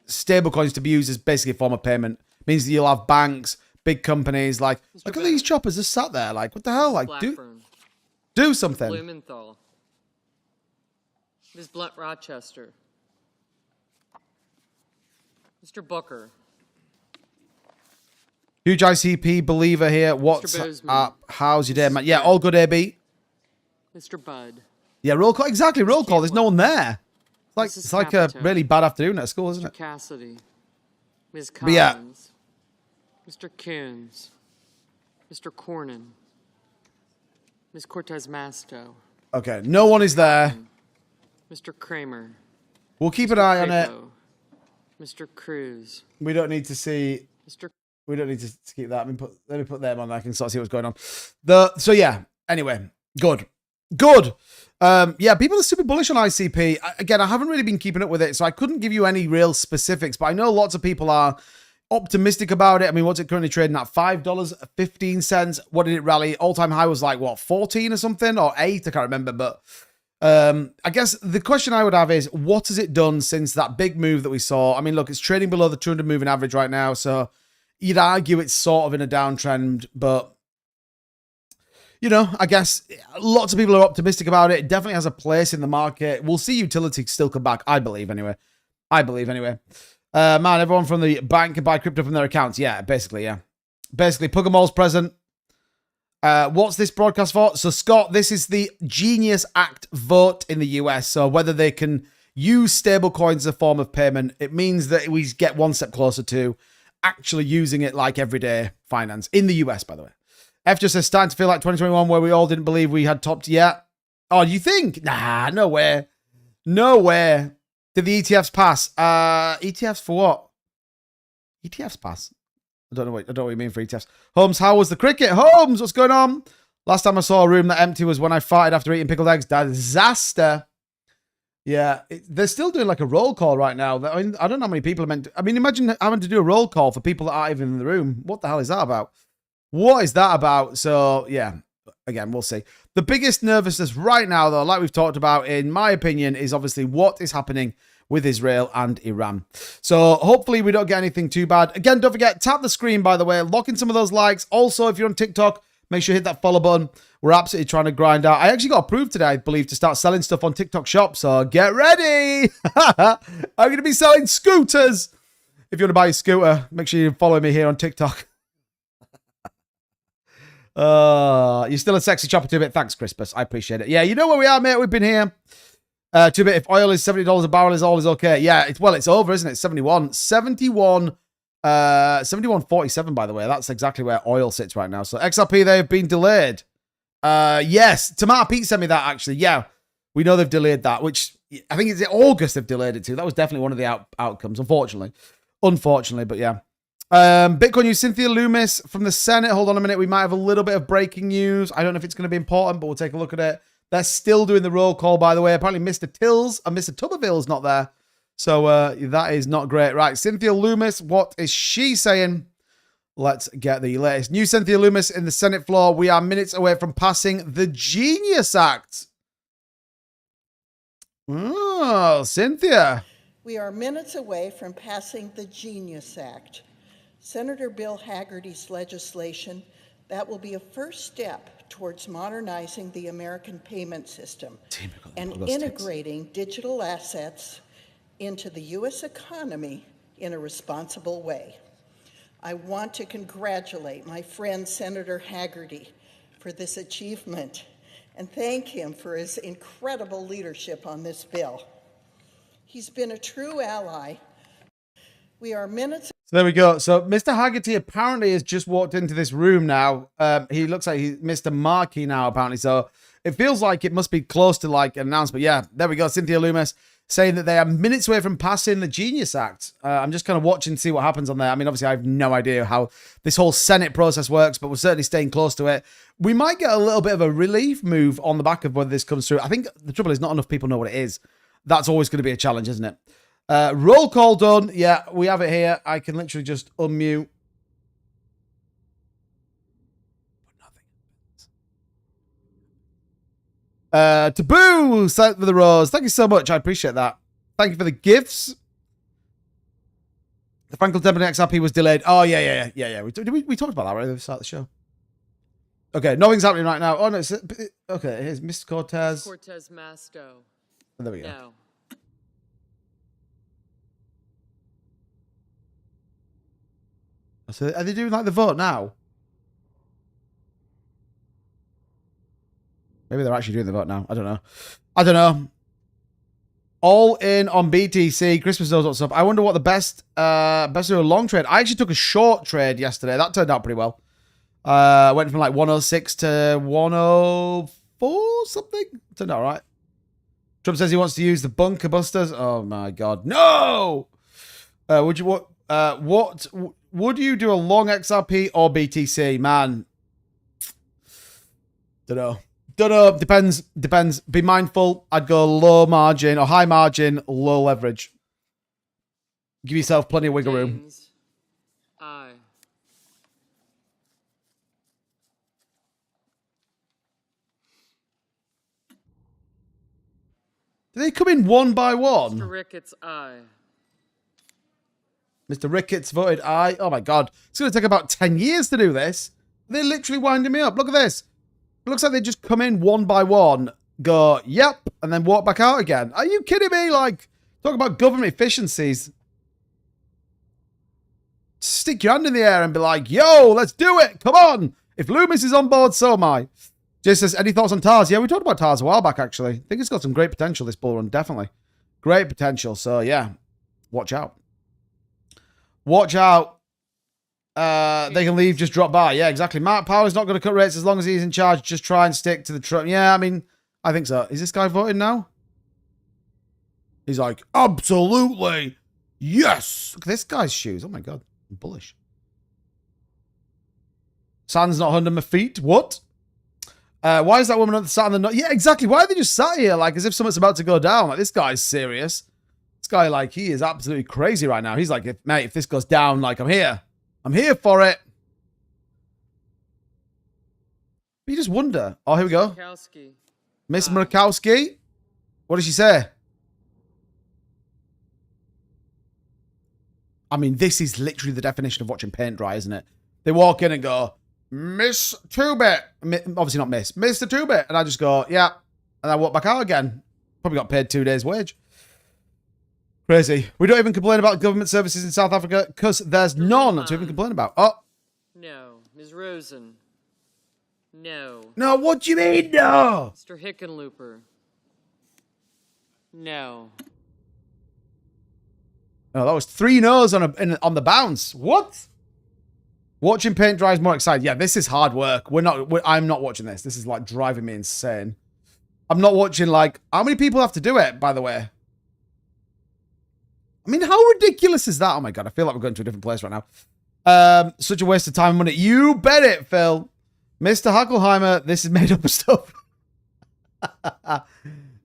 stablecoins to be used as basically a form of payment. Means that you'll have banks, big companies, like, look at these choppers just sat there. Like, what the hell? Like, do something. Blumenthal. Ms. Blunt Rochester. Mr. Booker. Huge ICP believer here. What's up? How's your day, man? Yeah, all good, AB. Mr. Budd. Yeah, roll call. Exactly, roll call. There's no one there. It's like a really bad afternoon at school, isn't it? Mr. Cassidy. Ms. Collins. Yeah. Mr. Coons. Mr. Cornyn. Ms. Cortez Masto. Okay, no one is there. Mr. Kramer. We'll keep an eye on it. Mr. Cruz. We don't need to see. Mr. We don't need to keep that. Let me put them on. I can sort of see what's going on. So yeah. Anyway, good. Yeah, people are super bullish on ICP. Again, I haven't really been keeping up with it, so I couldn't give you any real specifics. But I know lots of people are optimistic about it. I mean, what's it currently trading at? $5.15. What did it rally? All-time high was like what, 14 or something, or 8? I can't remember. But I guess the question I would have is, what has it done since that big move that we saw? I mean, look, it's trading below the 200 moving average right now, so you'd argue it's sort of in a downtrend, but you know, I guess lots of people are optimistic about it. It definitely has a place in the market. We'll see utility still come back, I believe anyway. Man, everyone from the bank can buy crypto from their accounts. Yeah, basically, yeah. Basically, Puggamall's present. What's this broadcast for? So, Scott, this is the Genius Act vote in the US. So, whether they can use stablecoins as a form of payment, it means that we get one step closer to actually using it like everyday finance in the US, by the way. F just says, starting to feel like 2021 where we all didn't believe we had topped yet. Oh, you think? Nah, no way. No way. Did the ETFs pass? ETFs for what? ETFs pass? I don't know what you mean for ETFs. Holmes, how was the cricket? Holmes, what's going on? Last time I saw a room that empty was when I farted after eating pickled eggs. Disaster. Yeah, they're still doing like a roll call right now. I mean, I don't know how many people are meant to... I mean, imagine having to do a roll call for people that aren't even in the room. What the hell is that about? What is that about? So, yeah, again, we'll see. The biggest nervousness right now, though, like we've talked about, in my opinion, is obviously what is happening with Israel and Iran. So, hopefully, we don't get anything too bad. Again, don't forget, tap the screen, by the way. Lock in some of those likes. Also, if you're on TikTok, make sure you hit that follow button. We're absolutely trying to grind out. I actually got approved today, I believe, to start selling stuff on TikTok Shop. So, get ready. I'm going to be selling scooters. If you want to buy a scooter, make sure you follow me here on TikTok. You're still a sexy chopper, 2-bit. Thanks, Crispus. I appreciate it. Yeah, you know where we are, mate. We've been here. 2-bit. If oil is $70 a barrel, is all is okay. Yeah, it's over, isn't it? 71.47, by the way. That's exactly where oil sits right now. So XRP, they've been delayed. Yes, Tomato Pete sent me that, actually. Yeah, we know they've delayed that, which I think it's in August they've delayed it to. That was definitely one of the outcomes, unfortunately. But yeah. Bitcoin news, Cynthia Loomis from the Senate. Hold on a minute. We might have a little bit of breaking news. I don't know if it's going to be important, but we'll take a look at it. They're still doing the roll call, by the way. Apparently Mr. Tills and Mr. Tuberville's not there. So that is not great. Right, Cynthia Loomis, what is she saying? Let's get the latest. New Cynthia Loomis in the Senate floor. We are minutes away from passing the Genius Act. Oh, Cynthia. We are minutes away from passing the Genius Act. Senator Bill Hagerty's legislation that will be a first step towards modernizing the American payment system and integrating digital assets into the U.S. economy in a responsible way. I want to congratulate my friend Senator Hagerty for this achievement and thank him for his incredible leadership on this bill. He's been a true ally. We are minutes So there we go. So Mr. Haggerty apparently has just walked into this room now. He looks like he's Mr. Markey now, apparently. So it feels like it must be close to like an announcement. Yeah, there we go. Cynthia Loomis saying that they are minutes away from passing the Genius Act. I'm just kind of watching to see what happens on there. I mean, obviously, I have no idea how this whole Senate process works, but we're certainly staying close to it. We might get a little bit of a relief move on the back of whether this comes through. I think the trouble is not enough people know what it is. That's always going to be a challenge, isn't it? Roll call done. Yeah, we have it here. I can literally just unmute. Taboo, thank for the rose. Thank you so much. I appreciate that. Thank you for the gifts. The Franklin Templeton XRP was delayed. Oh, yeah. We talked about that right at the start of the show. Okay, nothing's happening right now. Oh, no. Okay, here's Mr. Cortez. Cortez Masto. Oh, there we go. No. So are they doing like the vote now? Maybe they're actually doing the vote now. I don't know. All in on BTC. Christmas knows what's up. I wonder what the best to do a long trade. I actually took a short trade yesterday. That turned out pretty well. Went from like 106 to 104 something. Turned out all right. Trump says he wants to use the bunker busters. Oh my god, no! Would you do a long XRP or BTC, man? Don't know. Depends. Be mindful. I'd go low margin or high margin, low leverage. Give yourself plenty of wiggle room. James I. Do they come in one by one? Mr. Ricketts I. Mr. Ricketts voted aye. Oh my god. It's going to take about 10 years to do this. They're literally winding me up. Look at this. It looks like they just come in one by one, go, yep, and then walk back out again. Are you kidding me? Like, talk about government efficiencies. Stick your hand in the air and be like, yo, let's do it. Come on. If Loomis is on board, so am I. Jay says, any thoughts on TARS? Yeah, we talked about TARS a while back, actually. I think it's got some great potential, this bull run, definitely. Great potential. So, yeah, watch out. Watch out. They can leave, just drop by. Yeah, exactly. Mark Power's not going to cut rates as long as he's in charge. Just try and stick to the Trump. Yeah, I mean, I think so. Is this guy voting now? He's like, absolutely. Yes. Look at this guy's shoes. Oh, my God. I'm bullish. Sand's not under my feet. What? Why is that woman sat on the... Yeah, exactly. Why are they just sat here like as if something's about to go down? Like, this guy's serious. This guy, like, he is absolutely crazy right now. He's like, mate, if this goes down, like, I'm here. I'm here for it. But you just wonder. Oh, here we go. Murkowski. Miss Murkowski. What did she say? I mean, this is literally the definition of watching paint dry, isn't it? They walk in and go, Miss 2-bit. Obviously not Miss. Mr. 2-bit. And I just go, yeah. And I walk back out again. Probably got paid 2 days' wage. Crazy. We don't even complain about government services in South Africa because there's none to even complain about. Oh. No. Ms. Rosen. No. No, what do you mean, no? Mr. Hickenlooper. No. Oh, that was 3 no's on the bounce. What? Watching paint dry is more exciting. Yeah, this is hard work. I'm not watching this. This is like driving me insane. I'm not watching like... How many people have to do it, by the way? I mean, how ridiculous is that? Oh my God, I feel like we're going to a different place right now. Such a waste of time and money. You bet it, Phil. Mr. Hackelheimer, this is made up stuff.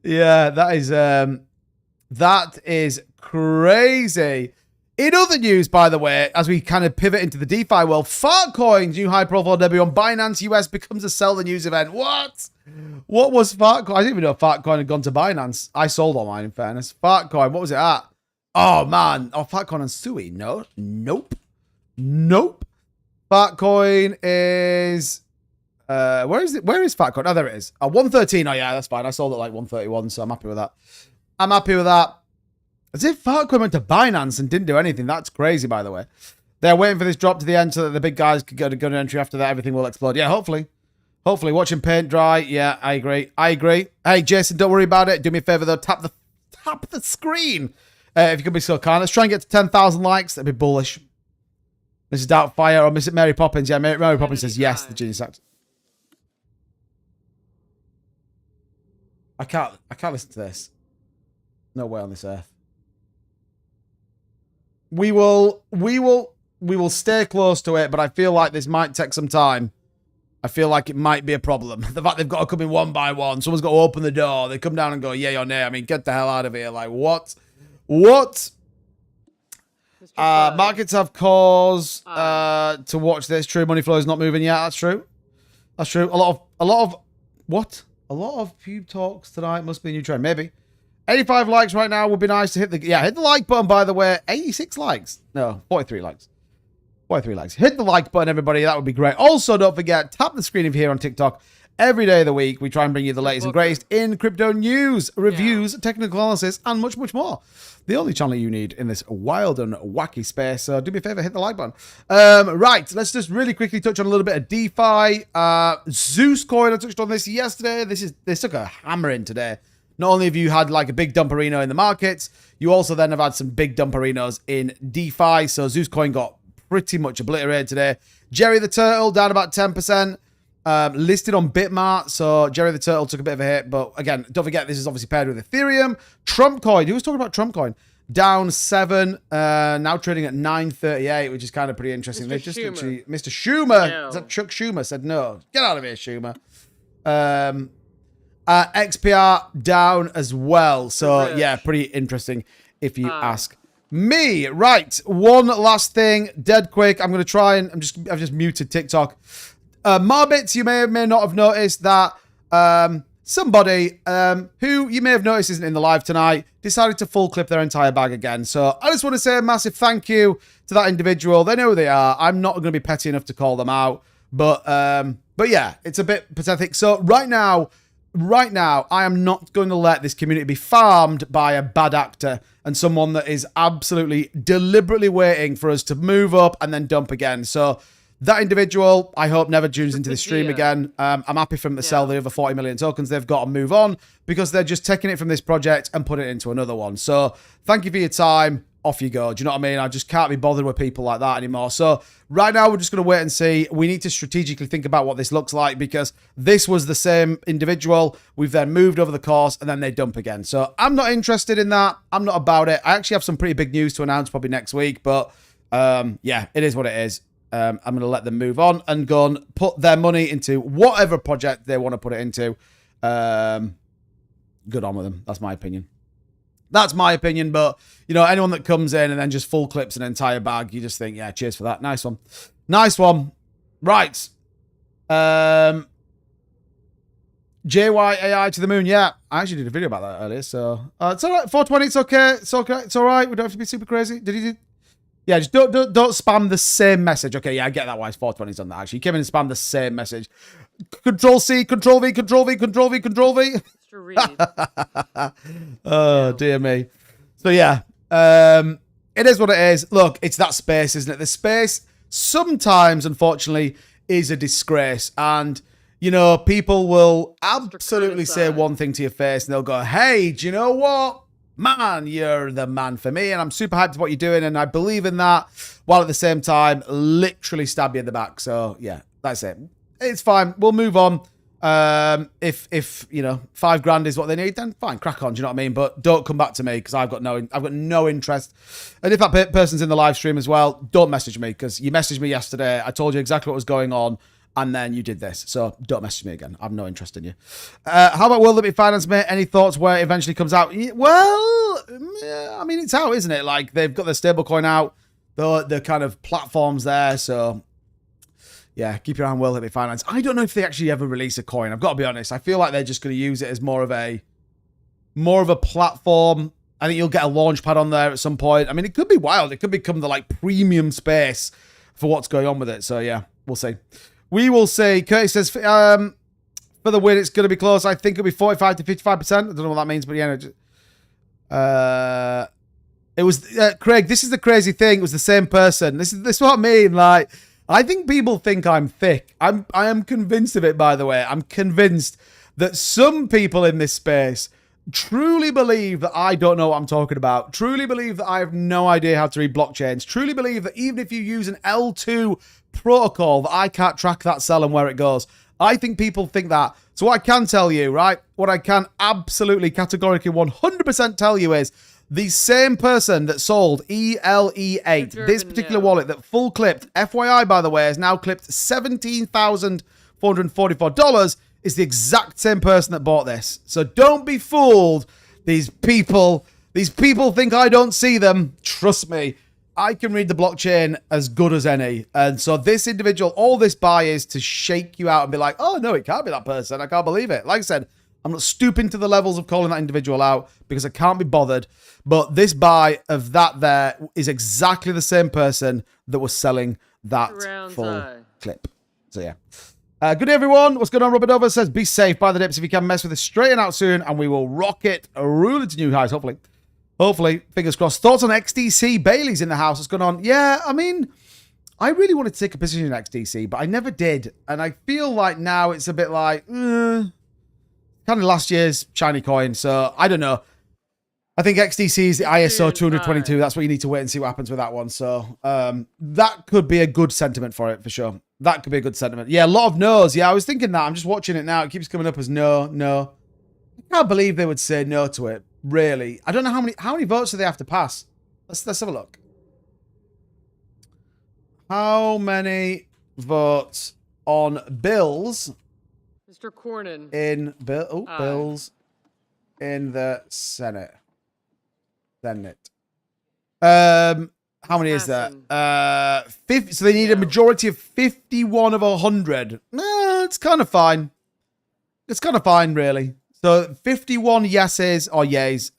Yeah, that is crazy. In other news, by the way, as we kind of pivot into the DeFi world, Fartcoin's new high-profile debut on Binance US becomes a sell the news event. What? What was Fartcoin? I didn't even know Fartcoin had gone to Binance. I sold all mine, in fairness. Fartcoin, what was it at? Oh, man. Oh, Fartcoin and Sui. No. Nope. Fartcoin is... where is it? Where is Fartcoin? Oh, there it is. 113. Oh, yeah, that's fine. I sold it like 131, so I'm happy with that. As if Fartcoin went to Binance and didn't do anything. That's crazy, by the way. They're waiting for this drop to the end so that the big guys could go to gun entry. After that, everything will explode. Yeah, hopefully. Watching paint dry. Yeah, I agree. Hey, Jason, don't worry about it. Do me a favor, though. Tap the screen. If you could be so kind. Let's try and get to 10,000 likes. That'd be bullish. Mrs. Doubtfire or Mrs. Mary Poppins. Yeah, Mary Poppins says yes, the Genius Act. I can't listen to this. No way on this earth. We will stay close to it, but I feel like this might take some time. I feel like it might be a problem. The fact they've got to come in one by one. Someone's got to open the door. They come down and go, yay or nay. I mean, get the hell out of here. Like, what? What? Markets have cause to watch this. True, money flow is not moving yet. That's true. That's true. A lot of what? A lot of pube talks tonight. Must be a new trend. Maybe. 85 likes right now would be nice to hit the... Yeah, hit the like button, by the way. 86 likes. No, 43 likes. 43 likes. Hit the like button, everybody. That would be great. Also, don't forget, tap the screen if you're here on TikTok. Every day of the week, we try and bring you the latest and greatest in crypto news, reviews, technical analysis, and much, much more. The only channel you need in this wild and wacky space. So do me a favor, hit the like button. Right, let's just really quickly touch on a little bit of DeFi. Zeus coin, I touched on this yesterday. This took a hammering today. Not only have you had like a big dumperino in the markets, you also then have had some big dumperinos in DeFi. So Zeus coin got pretty much obliterated today. Jerry the Turtle down about 10%. Listed on Bitmart, so Jerry the Turtle took a bit of a hit, but again, don't forget this is obviously paired with Ethereum. Trump coin, who was talking about Trump coin? Down 7, now trading at 9.38, which is kind of pretty interesting. They just actually, Mr. Schumer, No. is that Chuck Schumer said no, get out of here, Schumer. XPR down as well, so yeah, pretty interesting if you ask me. Right, one last thing, dead quick. I'm gonna try and I've just muted TikTok. Marbitz, you may or may not have noticed that somebody who you may have noticed isn't in the live tonight decided to full clip their entire bag again. So I just want to say a massive thank you to that individual. They know who they are. I'm not going to be petty enough to call them out, but yeah, it's a bit pathetic. So right now, I am not going to let this community be farmed by a bad actor and someone that is absolutely deliberately waiting for us to move up and then dump again. So that individual, I hope, never tunes into the stream again. I'm happy for them to sell the other 40 million tokens they've got and move on because they're just taking it from this project and putting it into another one. So thank you for your time. Off you go. Do you know what I mean? I just can't be bothered with people like that anymore. So right now, we're just going to wait and see. We need to strategically think about what this looks like because this was the same individual. We've then moved over the course and then they dump again. So I'm not interested in that. I'm not about it. I actually have some pretty big news to announce probably next week. But yeah, it is what it is. I'm going to let them move on and go and put their money into whatever project they want to put it into. Good on with them. That's my opinion. That's my opinion. But, you know, anyone that comes in and then just full clips an entire bag, you just think, yeah, cheers for that. Nice one. Nice one. Right. JYAI to the moon. Yeah, I actually did a video about that earlier. So it's all right. 420. It's okay. It's okay. It's all right. We don't have to be super crazy. Did he do? Yeah, just don't spam the same message. Okay, yeah, I get that why it's 420's on that, actually. You came in and spam the same message. Control-C, Control-V, Control-V, Control-V, Control-V. Mr. Reed. Oh, dear me. So, yeah, it is what it is. Look, it's that space, isn't it? The space sometimes, unfortunately, is a disgrace. And, you know, people will absolutely say one thing to your face and they'll go, hey, do you know what? Man, you're the man for me, and I'm super hyped about what you're doing, and I believe in that, while at the same time, literally stab you in the back. So, yeah, that's it. It's fine. We'll move on. If you know, $5 is what they need, then fine, crack on. Do you know what I mean? But don't come back to me because I've got no interest. And if that person's in the live stream as well, don't message me because you messaged me yesterday. I told you exactly what was going on. And then you did this. So don't message me again. I have no interest in you. How about Will Limit Finance, mate? Any thoughts where it eventually comes out? Well, I mean, it's out, isn't it? Like, they've got their stablecoin out. The kind of platforms there. So, yeah, keep your eye on Will Limit Finance. I don't know if they actually ever release a coin. I've got to be honest. I feel like they're just going to use it as more of a platform. I think you'll get a launch pad on there at some point. I mean, it could be wild. It could become the, like, premium space for what's going on with it. So, yeah, we'll see. We will see. Curtis says, for the win, it's going to be close. I think it'll be 45 to 55%. I don't know what that means, but yeah. It was, Craig, this is the crazy thing. It was the same person. This is what I mean. Like, I think people think I'm thick. I am convinced of it, by the way. I'm convinced that some people in this space truly believe that I don't know what I'm talking about, truly believe that I have no idea how to read blockchains, truly believe that even if you use an L2 protocol that I can't track that sell and where it goes. I think people think that. So what I can tell you, right, what I can absolutely categorically 100% tell you is the same person that sold ELE8, this particular wallet that full clipped, FYI by the way, has now clipped $17,444, is the exact same person that bought this. So don't be fooled. These people think I don't see them. Trust me, I can read the blockchain as good as any. And so this individual, all this buy is to shake you out and be like, oh no, it can't be that person. I can't believe it. Like I said, I'm not stooping to the levels of calling that individual out because I can't be bothered. But this buy of that there is exactly the same person that was selling that full clip. So yeah. Good day, everyone. What's going on? Robert Over says, be safe. Buy the dips if you can. Mess with it. Straighten out soon, and we will rock it. Rule it to new highs, hopefully. Hopefully. Fingers crossed. Thoughts on XDC? Bailey's in the house. What's going on? Yeah, I mean, I really wanted to take a position in XDC, but I never did. And I feel like now it's a bit like, kind of last year's shiny coin. So, I don't know. I think XDC is the ISO 222. That's what you need to wait and see what happens with that one. So, that could be a good sentiment for it, for sure. That could be a good sentiment. Yeah, a lot of no's. Yeah, I was thinking that. I'm just watching it now. It keeps coming up as no, no. I can't believe they would say no to it. Really. I don't know how many votes do they have to pass. Let's have a look. How many votes on bills? Mr. Cornyn. In bills in the Senate. How many is that? 50. So they need a majority of 51 of 100. It's kind of fine. It's kind of fine, really. So 51 yeses or yays.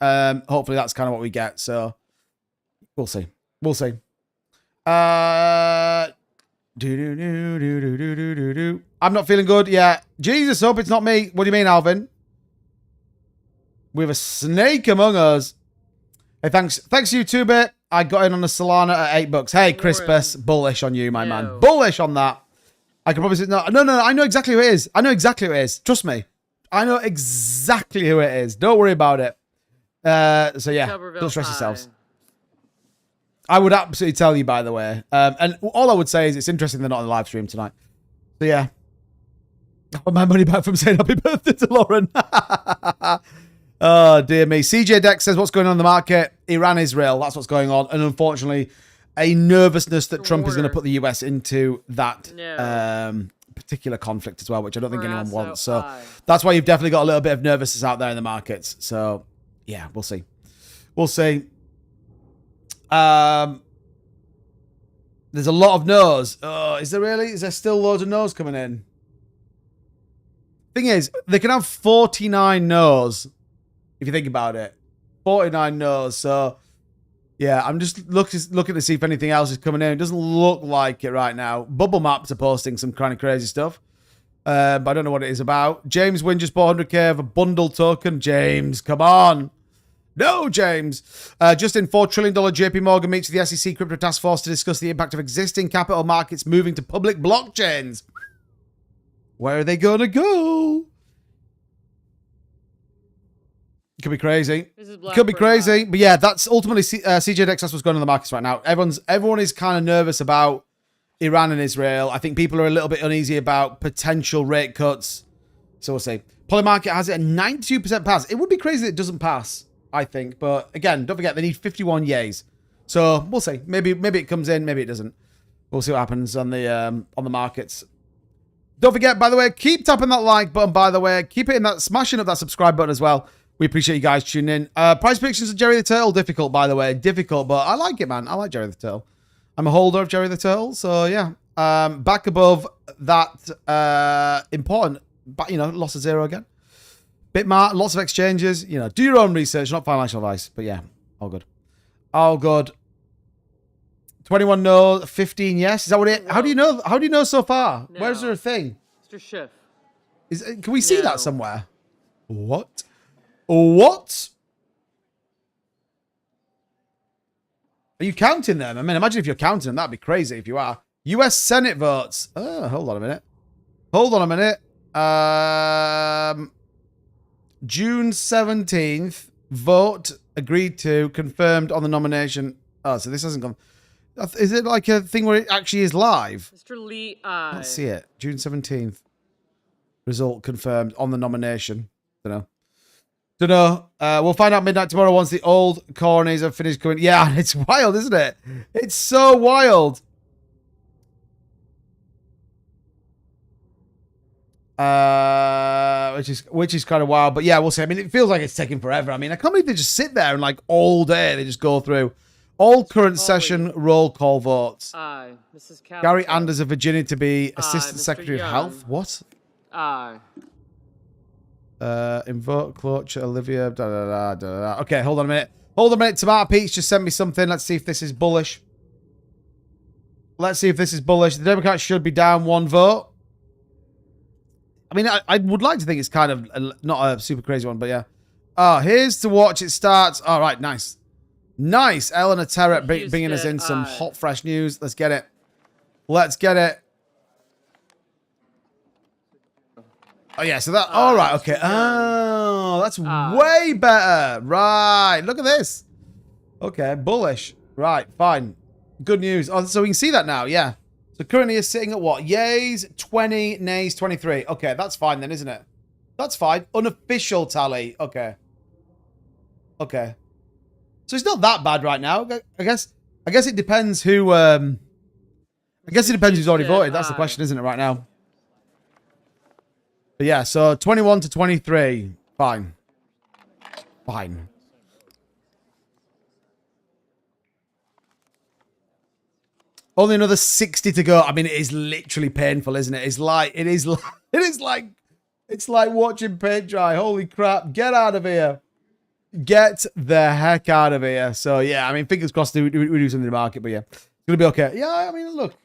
Hopefully that's kind of what we get. So we'll see. We'll see. I'm not feeling good. Yeah. Jesus, hope it's not me. What do you mean, Alvin? We have a snake among us. Hey, thanks, YouTube. I got in on the Solana at $8. Hey, Crispus, bullish on you, my man. Bullish on that. I can probably say no. I know exactly who it is. I know exactly who it is. Trust me. I know exactly who it is. Don't worry about it. So yeah, don't stress yourselves. I would absolutely tell you, by the way. And all I would say is it's interesting they're not on the live stream tonight. So yeah. I want my money back from saying happy birthday to Lauren. Oh, dear me. CJ Dex says, what's going on in the market? Iran, Israel. That's what's going on. And unfortunately, a nervousness that Trump is going to put the US into that particular conflict as well, which I don't think anyone wants. So that's why you've definitely got a little bit of nervousness out there in the markets. So, yeah, we'll see. We'll see. There's a lot of no's. Oh, is there really? Is there still loads of no's coming in? Thing is, they can have 49 no's. If you think about it, 49 no's. So, yeah, I'm just looking to see if anything else is coming in. It doesn't look like it right now. Bubble Maps are posting some kind of crazy stuff. But I don't know what it is about. James Wynn just bought 100k of a bundle token. James, come on. No, James. Just in $4 trillion JP Morgan meets the SEC Crypto Task Force to discuss the impact of existing capital markets moving to public blockchains. Where are they going to go? It could be crazy. Could be crazy. But yeah, that's ultimately CJ Dex. That's what's going on in the markets right now. Everyone is kind of nervous about Iran and Israel. I think people are a little bit uneasy about potential rate cuts. So we'll see. Polymarket has it at 92% pass. It would be crazy that it doesn't pass, I think. But again, don't forget, they need 51 yays. So we'll see. Maybe it comes in, maybe it doesn't. We'll see what happens on the markets. Don't forget, by the way, keep tapping that like button, by the way. Keep hitting that, smashing up that subscribe button as well. We appreciate you guys tuning in. Price predictions of Jerry the Turtle, difficult, by the way. Difficult, but I like it, man. I like Jerry the Turtle. I'm a holder of Jerry the Turtle, so yeah. Back above that important, but loss of zero again. Bitmart, lots of exchanges. Do your own research, not financial advice. But yeah, all good. All good. 21 no, 15 yes. Is that what it? How do you know? How do you know so far? No. Where's there a thing? Mr. Schiff. Can we see that somewhere? What? What? Are you counting them? I mean, imagine if you're counting them. That'd be crazy if you are. US Senate votes. Oh, hold on a minute. Hold on a minute. June 17th, vote agreed to, confirmed on the nomination. Oh, so this hasn't gone. Is it like a thing where it actually is live? Mr. Lee, Let's see it. June 17th. Result confirmed on the nomination. Don't know. We'll find out midnight tomorrow once the old cornies have finished coming. Yeah, it's wild, isn't it? It's so wild. Which is kind of wild, but yeah, we'll see. I mean, it feels like it's taking forever. I mean, I can't believe they just sit there and like all day they just go through all current session roll call votes. Aye. Mrs. Capital. Gary Anders of Virginia to be Assistant Mr. Secretary Young. of Health. What? Aye. Invoke Clutch, Olivia. Okay, hold on a minute. Hold on a minute. Tomato Peach just sent me something. Let's see if this is bullish. The Democrats should be down 1 vote. I mean, I would like to think it's kind of not a super crazy one, but yeah. Here's to watch it starts. All right, nice. Nice. Eleanor Terrett bringing us in some hot, fresh news. Let's get it. Oh, yeah, so that... all right, okay. Oh, that's way better. Right, look at this. Okay, bullish. Right, fine. Good news. Oh, so we can see that now, yeah. So currently it's sitting at what? Yays 20, nays 23. Okay, that's fine then, isn't it? That's fine. Unofficial tally. Okay. So it's not that bad right now. I guess it depends who I guess it depends who's already voted. That's the question, isn't it, right now? But yeah, so 21 to 23. Fine. Only another 60 to go. I mean, it is literally painful, isn't it? It's like watching paint dry. Holy crap. Get out of here. Get the heck out of here. So, yeah, I mean, fingers crossed we do something in the market, but yeah. It's going to be okay. Yeah, I mean, look.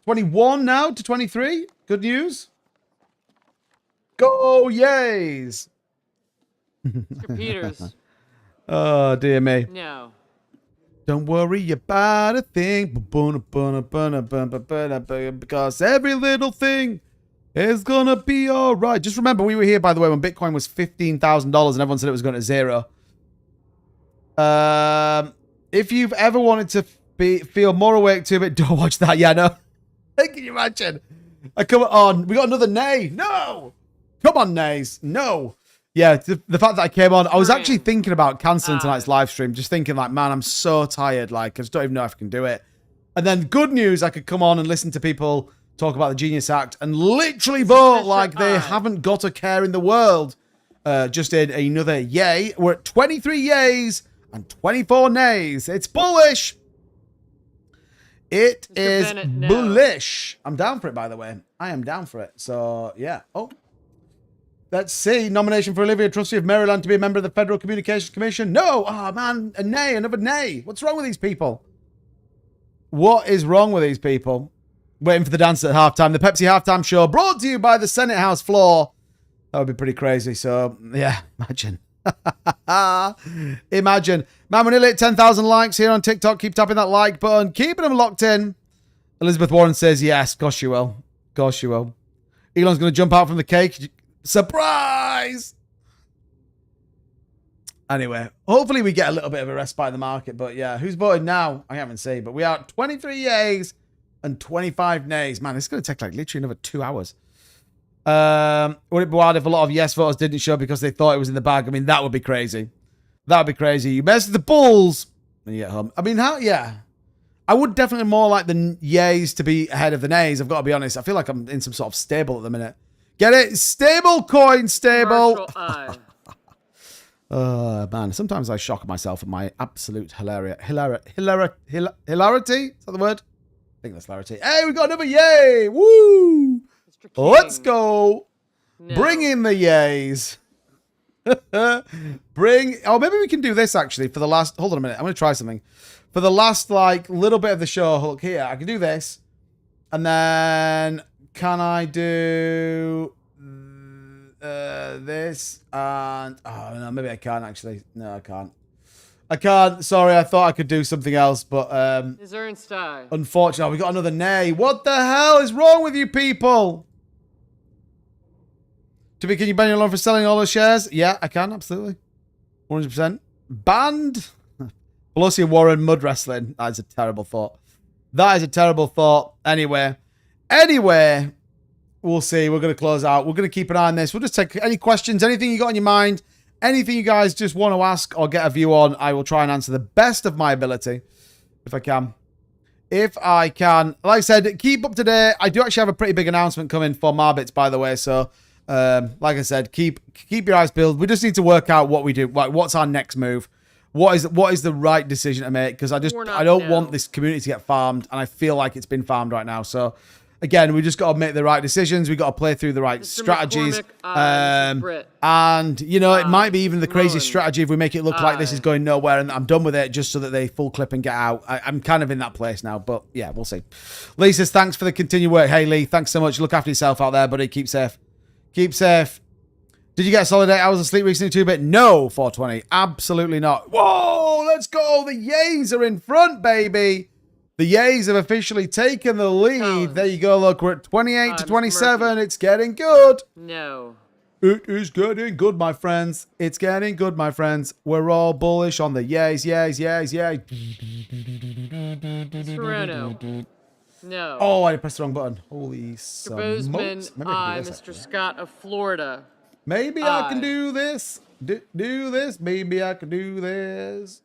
21 now to 23. Good news. Go, yays. Mr. Peters. Oh, dear me. No. Don't worry about a thing, because every little thing is gonna be all right. Just remember, we were here, by the way, when Bitcoin was $15,000 and everyone said it was going to zero. If you've ever wanted to feel more awake to it, don't watch that. Yeah, no. Can you imagine? Come on, we got another nay. No, come on, nays. No. Yeah, the fact that I came on, I was actually thinking about cancelling tonight's live stream. Just thinking like, man, I'm so tired. Like, I just don't even know if I can do it. And then good news, I could come on and listen to people talk about the Genius Act and literally vote like they haven't got a care in the world. Just did another yay. We're at 23 yays and 24 nays. It's bullish. It is bullish. I'm down for it, by the way. I am down for it. So, yeah. Oh. Let's see. Nomination for Olivia Trustee of Maryland to be a member of the Federal Communications Commission. No. Oh, man. A nay. Another nay. What's wrong with these people? What is wrong with these people? Waiting for the dance at halftime. The Pepsi halftime show brought to you by the Senate House floor. That would be pretty crazy. So, yeah. Imagine. Imagine. Man, we're nearly at 10,000 likes here on TikTok. Keep tapping that like button. Keeping them locked in. Elizabeth Warren says yes. Of course you will. Of course you will. Elon's going to jump out from the cake. Surprise! Anyway, hopefully we get a little bit of a respite in the market. But yeah, who's voted now? I haven't seen. But we are at 23 yays and 25 nays. Man, this is going to take like literally another 2 hours. Would it be wild if a lot of yes voters didn't show because they thought it was in the bag? I mean, that would be crazy. That would be crazy. You mess with the Bulls when you get home. I mean, how? Yeah. I would definitely more like the yays to be ahead of the nays. I've got to be honest. I feel like I'm in some sort of stable at the minute. Get it? Stablecoin stable. Oh, man. Sometimes I shock myself at my absolute hilarity. Is that the word? I think that's hilarity. Hey, we got another yay. Woo. Let's go. No. Bring in the yays. Oh, maybe we can do this actually for the last. Hold on a minute. I'm going to try something. For the last, like, little bit of the show. Look here. I can do this. And then. Can I do this and oh no, maybe I can't actually. No, I can't. I can't. Sorry, I thought I could do something else, but unfortunately, we got another nay. What the hell is wrong with you people? Timmy, can you ban your loan for selling all those shares? Yeah, I can, absolutely. 100%. Banned? Pelosi and Warren mud wrestling. That is a terrible thought. That is a terrible thought. Anyway, we'll see. We're going to close out. We're going to keep an eye on this. We'll just take any questions, anything you got on your mind, anything you guys just want to ask or get a view on. I will try and answer the best of my ability if I can. If I can. Like I said, keep up to date. I do actually have a pretty big announcement coming for Marbitz, by the way. So, like I said, keep your eyes peeled. We just need to work out what we do. Like, what's our next move? What is the right decision to make? Because I don't want this community to get farmed, and I feel like it's been farmed right now. So, again, we just got to make the right decisions. We got to play through the right strategies. And, you know, it might be even the craziest strategy if we make it look like this is going nowhere and I'm done with it just so that they full clip and get out. I'm kind of in that place now, but yeah, we'll see. Lee says, thanks for the continued work. Hey, Lee, thanks so much. Look after yourself out there, buddy. Keep safe. Keep safe. Did you get a solid 8 hours of sleep recently, 2-bit? No, 420. Absolutely not. Whoa, let's go. The Yays are in front, baby. The Yays have officially taken the lead. There you go. Look, we're at 28 to 27. It's getting good. No. It is getting good, my friends. It's getting good, my friends. We're all bullish on the Yays, Yays, Yays, Yays. Toronto. No. Oh, I pressed the wrong button. Holy smokes. Bozeman, Maybe Mr. Scott of Florida. Maybe I can do this. Do this. Maybe I can do this.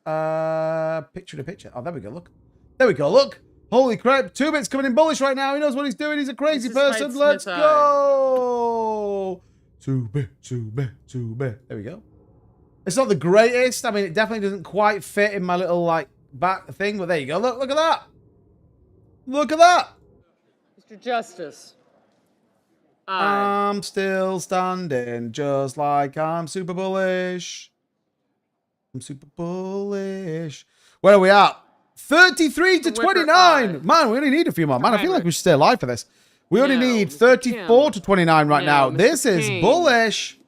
Picture to picture. Oh, there we go. Look. There we go. Look. Holy crap. 2-bit's coming in bullish right now. He knows what he's doing. He's a crazy person. Let's go. 2-bit, 2-bit, 2-bit. There we go. It's not the greatest. I mean, it definitely doesn't quite fit in my little, like, back thing. But there you go. Look at that. Look at that. Mr. Justice. I'm still standing just like I'm super bullish. I'm super bullish. Where are we at? 33 to 29. Man, we only need a few more. Man, I feel like we should stay alive for this. We only need 34 to 29 right now. This is bullish.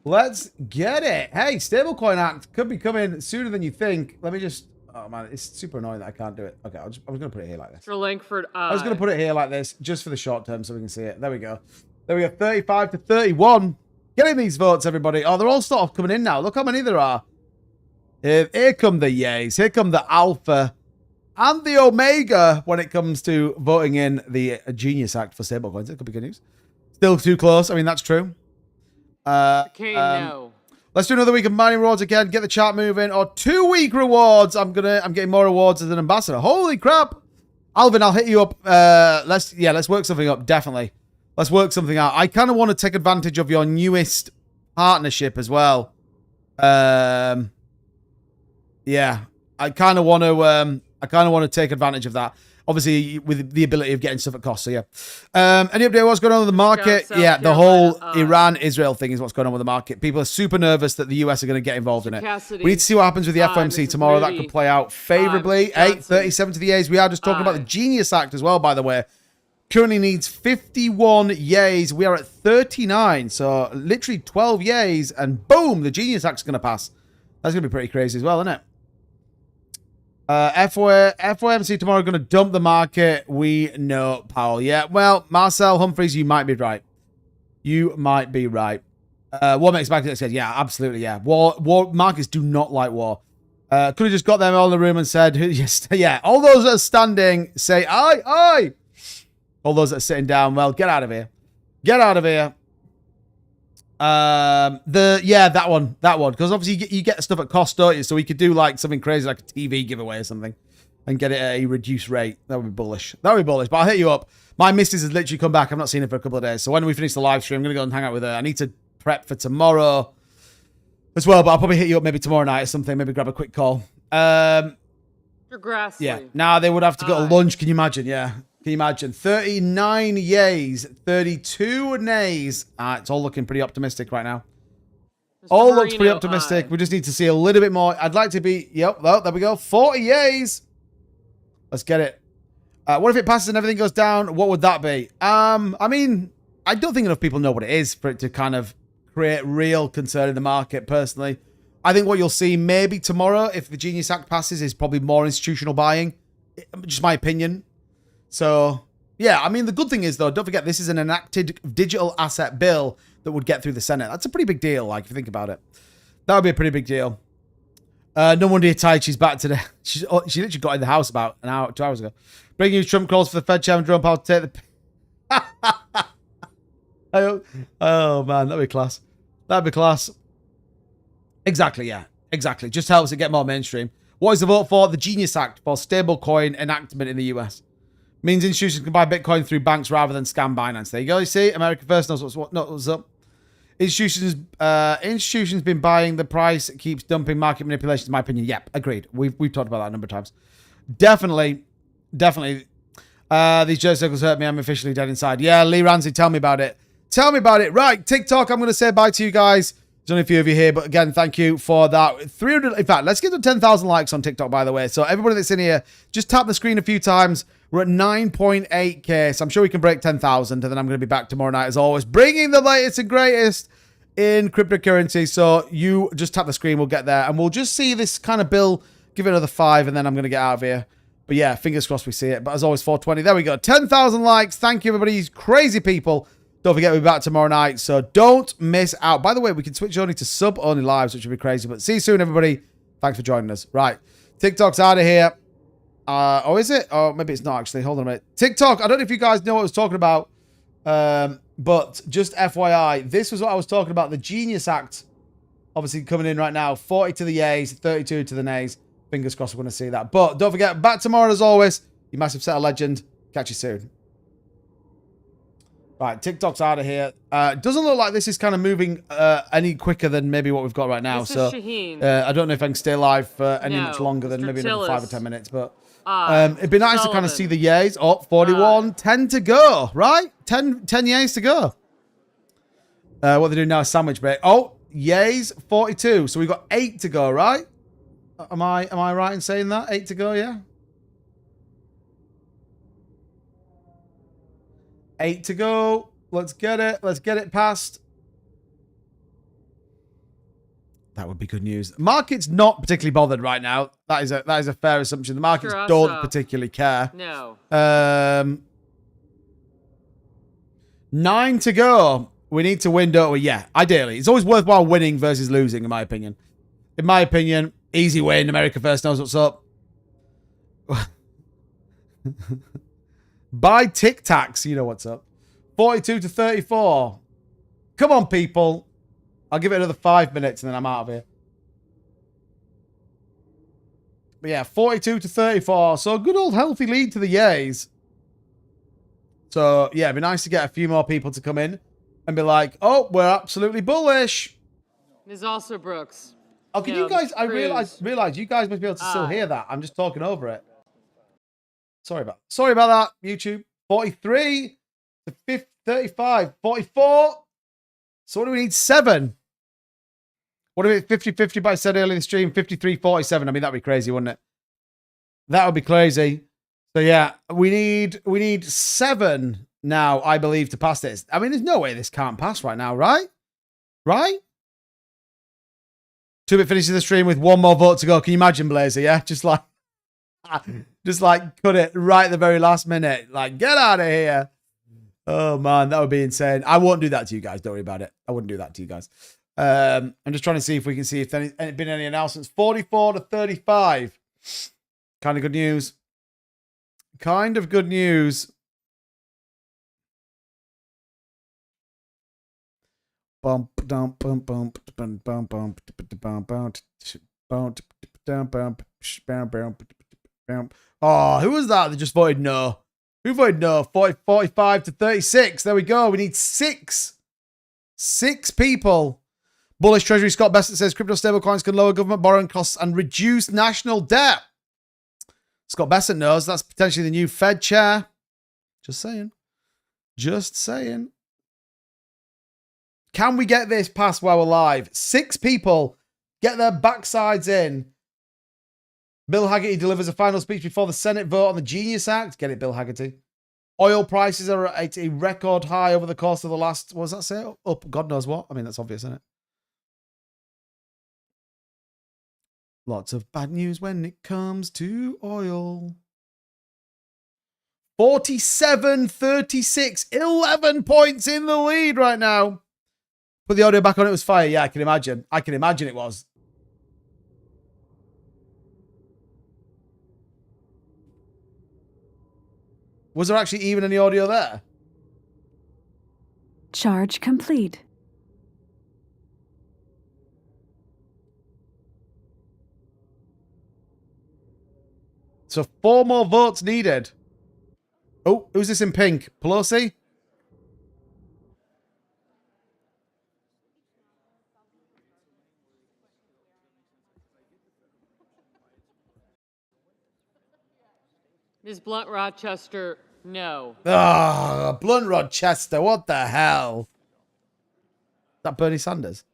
Let's get it. Hey, stablecoin act could be coming sooner than you think. Let me just... Oh, man, it's super annoying that I can't do it. Okay, I was going to put it here like this. Mr. Langford, I was going to put it here like this, just for the short term so we can see it. There we go. There we go, 35 to 31. Getting these votes, everybody. Oh, they're all sort of coming in now. Look how many there are. Here come the Yays. Here come the Alpha and the Omega when it comes to voting in the Genius Act for stablecoins. It could be good news. Still too close. I mean, that's true. no. Let's do another week of mining rewards again. Get the chat moving. Or 2-week rewards. I'm getting more rewards as an ambassador. Holy crap. Alvin, I'll hit you up. Let's work something up. Definitely. Let's work something out. I kind of want to take advantage of your newest partnership as well. Yeah. I kind of want to take advantage of that. Obviously, with the ability of getting stuff at cost. So, yeah. Any update what's going on with the market? Yeah, the whole Iran-Israel thing is what's going on with the market. People are super nervous that the US are going to get involved in it. We need to see what happens with the FOMC tomorrow. That could play out favorably. 837 to the A's. We are just talking about the Genius Act as well, by the way. Currently needs 51 yays. We are at 39. So, literally 12 yays. And boom, the Genius Act's going to pass. That's going to be pretty crazy as well, isn't it? FOMC tomorrow going to dump the market. We know, Powell. Yeah, well, Marcel Humphreys, you might be right. You might be right. War makes back said, yeah, absolutely, yeah. War markets do not like war. Could have just got them all in the room and said, yes, yeah, all those that are standing say, aye, aye. All those that are sitting down, well, get out of here. Get out of here. That one, because obviously you get stuff at cost, don't you? So we could do like something crazy, like a TV giveaway or something, and get it at a reduced rate. That would be bullish. That would be bullish. But I'll hit you up. My missus has literally come back. I've not seen her for a couple of days. So when we finish the live stream, I'm gonna go and hang out with her. I need to prep for tomorrow as well, but I'll probably hit you up maybe tomorrow night or something. Maybe grab a quick call. Grassley. Yeah. Now they would have to go to lunch. Can you imagine? Yeah. Can you imagine? 39 yays, 32 nays. It's all looking pretty optimistic right now. All looks pretty optimistic. We just need to see a little bit more. I'd like to be, yep, oh, there we go. 40 yays. Let's get it. What if it passes and everything goes down? What would that be? I mean, I don't think enough people know what it is for it to kind of create real concern in the market, personally. I think what you'll see maybe tomorrow, if the Genius Act passes, is probably more institutional buying. Just my opinion. So, Yeah, I mean, the good thing is, though, don't forget, this is an enacted digital asset bill that would get through the Senate. That's a pretty big deal, like, if you think about it. That would be a pretty big deal. No wonder Taichi's back today. She literally got in the house about an hour, 2 hours ago. Breaking news, Trump calls for the Fed chairman Jerome Powell to take the... Oh, man, that'd be class. That'd be class. Exactly, yeah. Exactly. Just helps it get more mainstream. What is the vote for? The Genius Act for stablecoin enactment in the US. Means institutions can buy Bitcoin through banks rather than scam Binance. There you go. You see, America First knows what's up. Institutions been buying the price. It keeps dumping market manipulation, in my opinion. Yep, agreed. We've talked about that a number of times. Definitely. These Jersey circles hurt me. I'm officially dead inside. Yeah, Lee Ramsey, tell me about it. Tell me about it. Right, TikTok, I'm going to say bye to you guys. There's only a few of you here, but again, thank you for that. 300, in fact, let's get to 10,000 likes on TikTok, by the way. So everybody that's in here, just tap the screen a few times. We're at 9.8k, so I'm sure we can break 10,000, and then I'm going to be back tomorrow night, as always, bringing the latest and greatest in cryptocurrency. So you just tap the screen, we'll get there, and we'll just see this kind of bill, give it another 5, and then I'm going to get out of here. But yeah, fingers crossed we see it. But as always, 420. There we go. 10,000 likes. Thank you, everybody. You crazy people. Don't forget, we'll be back tomorrow night, so don't miss out. By the way, we can switch only to sub-only lives, which would be crazy. But see you soon, everybody. Thanks for joining us. Right. TikTok's out of here. Oh, is it? Oh, maybe it's not, actually. Hold on a minute. TikTok, I don't know if you guys know what I was talking about, but just FYI, this was what I was talking about. The Genius Act, obviously coming in right now. 40 to the yeas, 32 to the nays. Fingers crossed we're going to see that. But don't forget, back tomorrow as always. You massive set of legend. Catch you soon. Right, TikTok's out of here. Doesn't look like this is kind of moving any quicker than maybe what we've got right now. This is so Shaheen. I don't know if I can stay live for any much longer than Mr. maybe another 5 or Tillis. 10 minutes. But it'd be nice to kind of Sullivan. see the yays. Oh, 41, 10 to go, right? 10 yays to go. What they're doing now is sandwich break. Oh, yays, 42. So we've got 8 to go, right? Am I right in saying that? 8 to go, yeah? 8 to go. Let's get it. Let's get it past. That would be good news. The market's not particularly bothered right now. That is a fair assumption. The markets Sure, don't so. particularly care. No. 9 to go. We need to win, don't we? Yeah, ideally. It's always worthwhile winning versus losing, in my opinion. In my opinion, easy win. America First knows what's up. Buy Tic Tacs. You know what's up. 42 to 34. Come on, people. I'll give it another 5 minutes and then I'm out of here. But yeah, 42 to 34. So a good old healthy lead to the yays. So yeah, it'd be nice to get a few more people to come in and be like, oh, we're absolutely bullish. Ms. Also Brooks. Oh, can No, you guys, Mr. I Cruz. realize you guys must be able to still hear that. I'm just talking over it. Sorry about that, YouTube. 43 to 50, 35, 44. So what do we need? 7. What do we 50-50, but I said earlier in the stream, 53-47. I mean, that'd be crazy, wouldn't it? That would be crazy. So yeah, we need 7 now, I believe, to pass this. I mean, there's no way this can't pass right now, right? Right? 2-bit finishes the stream with 1 more vote to go. Can you imagine, Blazer? Yeah, just like cut it right at the very last minute. Like, get out of here. Oh man, that would be insane. I won't do that to you guys. Don't worry about it. I wouldn't do that to you guys. I'm just trying to see if we can see if there's been any announcements. 44 to 35. Kind of good news. Kind of good news. Bump, dump, bump, bump, bump, bump, bump, bump. Oh, who was that just voted no? Who voted no? 45 to 36. There we go. We need 6. 6 people. Bullish Treasury Scott Bessett says crypto stablecoins can lower government borrowing costs and reduce national debt. Scott Bessett knows that's potentially the new Fed chair. Just saying. Just saying. Can we get this passed while we're live? 6 people get their backsides in. Bill Haggerty delivers a final speech before the Senate vote on the Genius Act. Get it, Bill Haggerty. Oil prices are at a record high over the course of the last, what does that say? Up, God knows what. I mean, that's obvious, isn't it? Lots of bad news when it comes to oil. 47-36. 11 points in the lead right now. Put the audio back on. It was fire. Yeah, I can imagine. I can imagine it was. Was there actually even any audio there? Charge complete. So 4 more votes needed. Oh, who's this in pink? Pelosi? Ms. Blunt Rochester, no. Ah, Blunt Rochester. What the hell? Is that Bernie Sanders?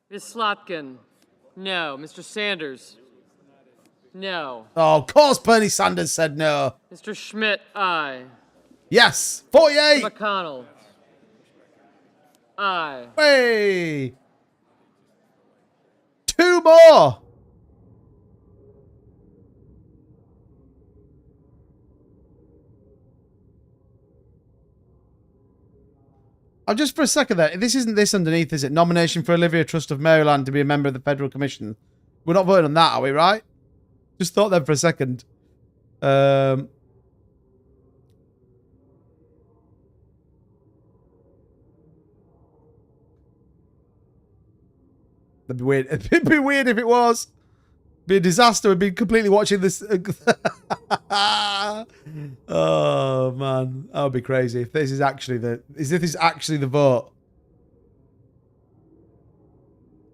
Ms. Slotkin, no. Mr. Sanders, no. Oh, of course Bernie Sanders said no. Mr. Schmidt, aye. Yes. 48. McConnell, aye. Hey. 2 more. Just for a second there, this isn't this underneath, is it? Nomination for Olivia Trust of Maryland to be a member of the Federal Commission. We're not voting on that, are we, right? Just thought then for a second. That'd be weird. It'd be weird if it was. It'd be a disaster. We'd be completely watching this. Oh man, that would be crazy if this is actually the vote.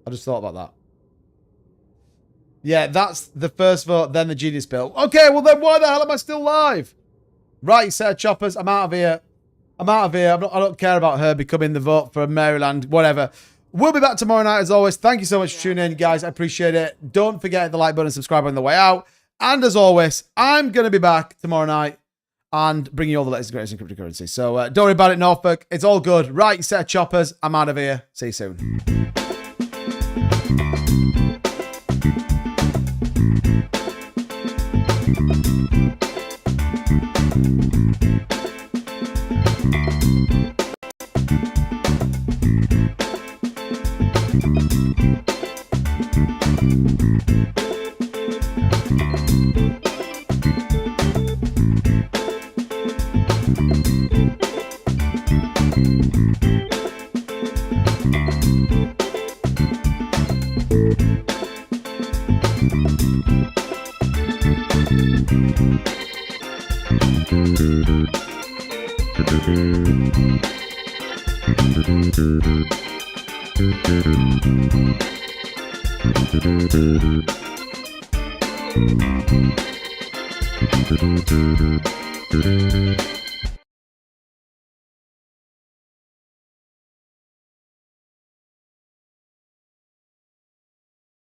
I just thought about that. Yeah, that's the first vote, then the Genius Bill. Okay, well then why the hell am I still live? Right, set of choppers. I'm out of here. I don't care about her becoming the vote for Maryland, whatever. We'll be back tomorrow night as always. Thank you so much for tuning in, guys. I appreciate it. Don't forget the like button and subscribe on the way out. And as always, I'm going to be back tomorrow night and bringing you all the latest and greatest in cryptocurrency. So don't worry about it, Norfolk. It's all good. Right, set of choppers. I'm out of here. See you soon. Thank you.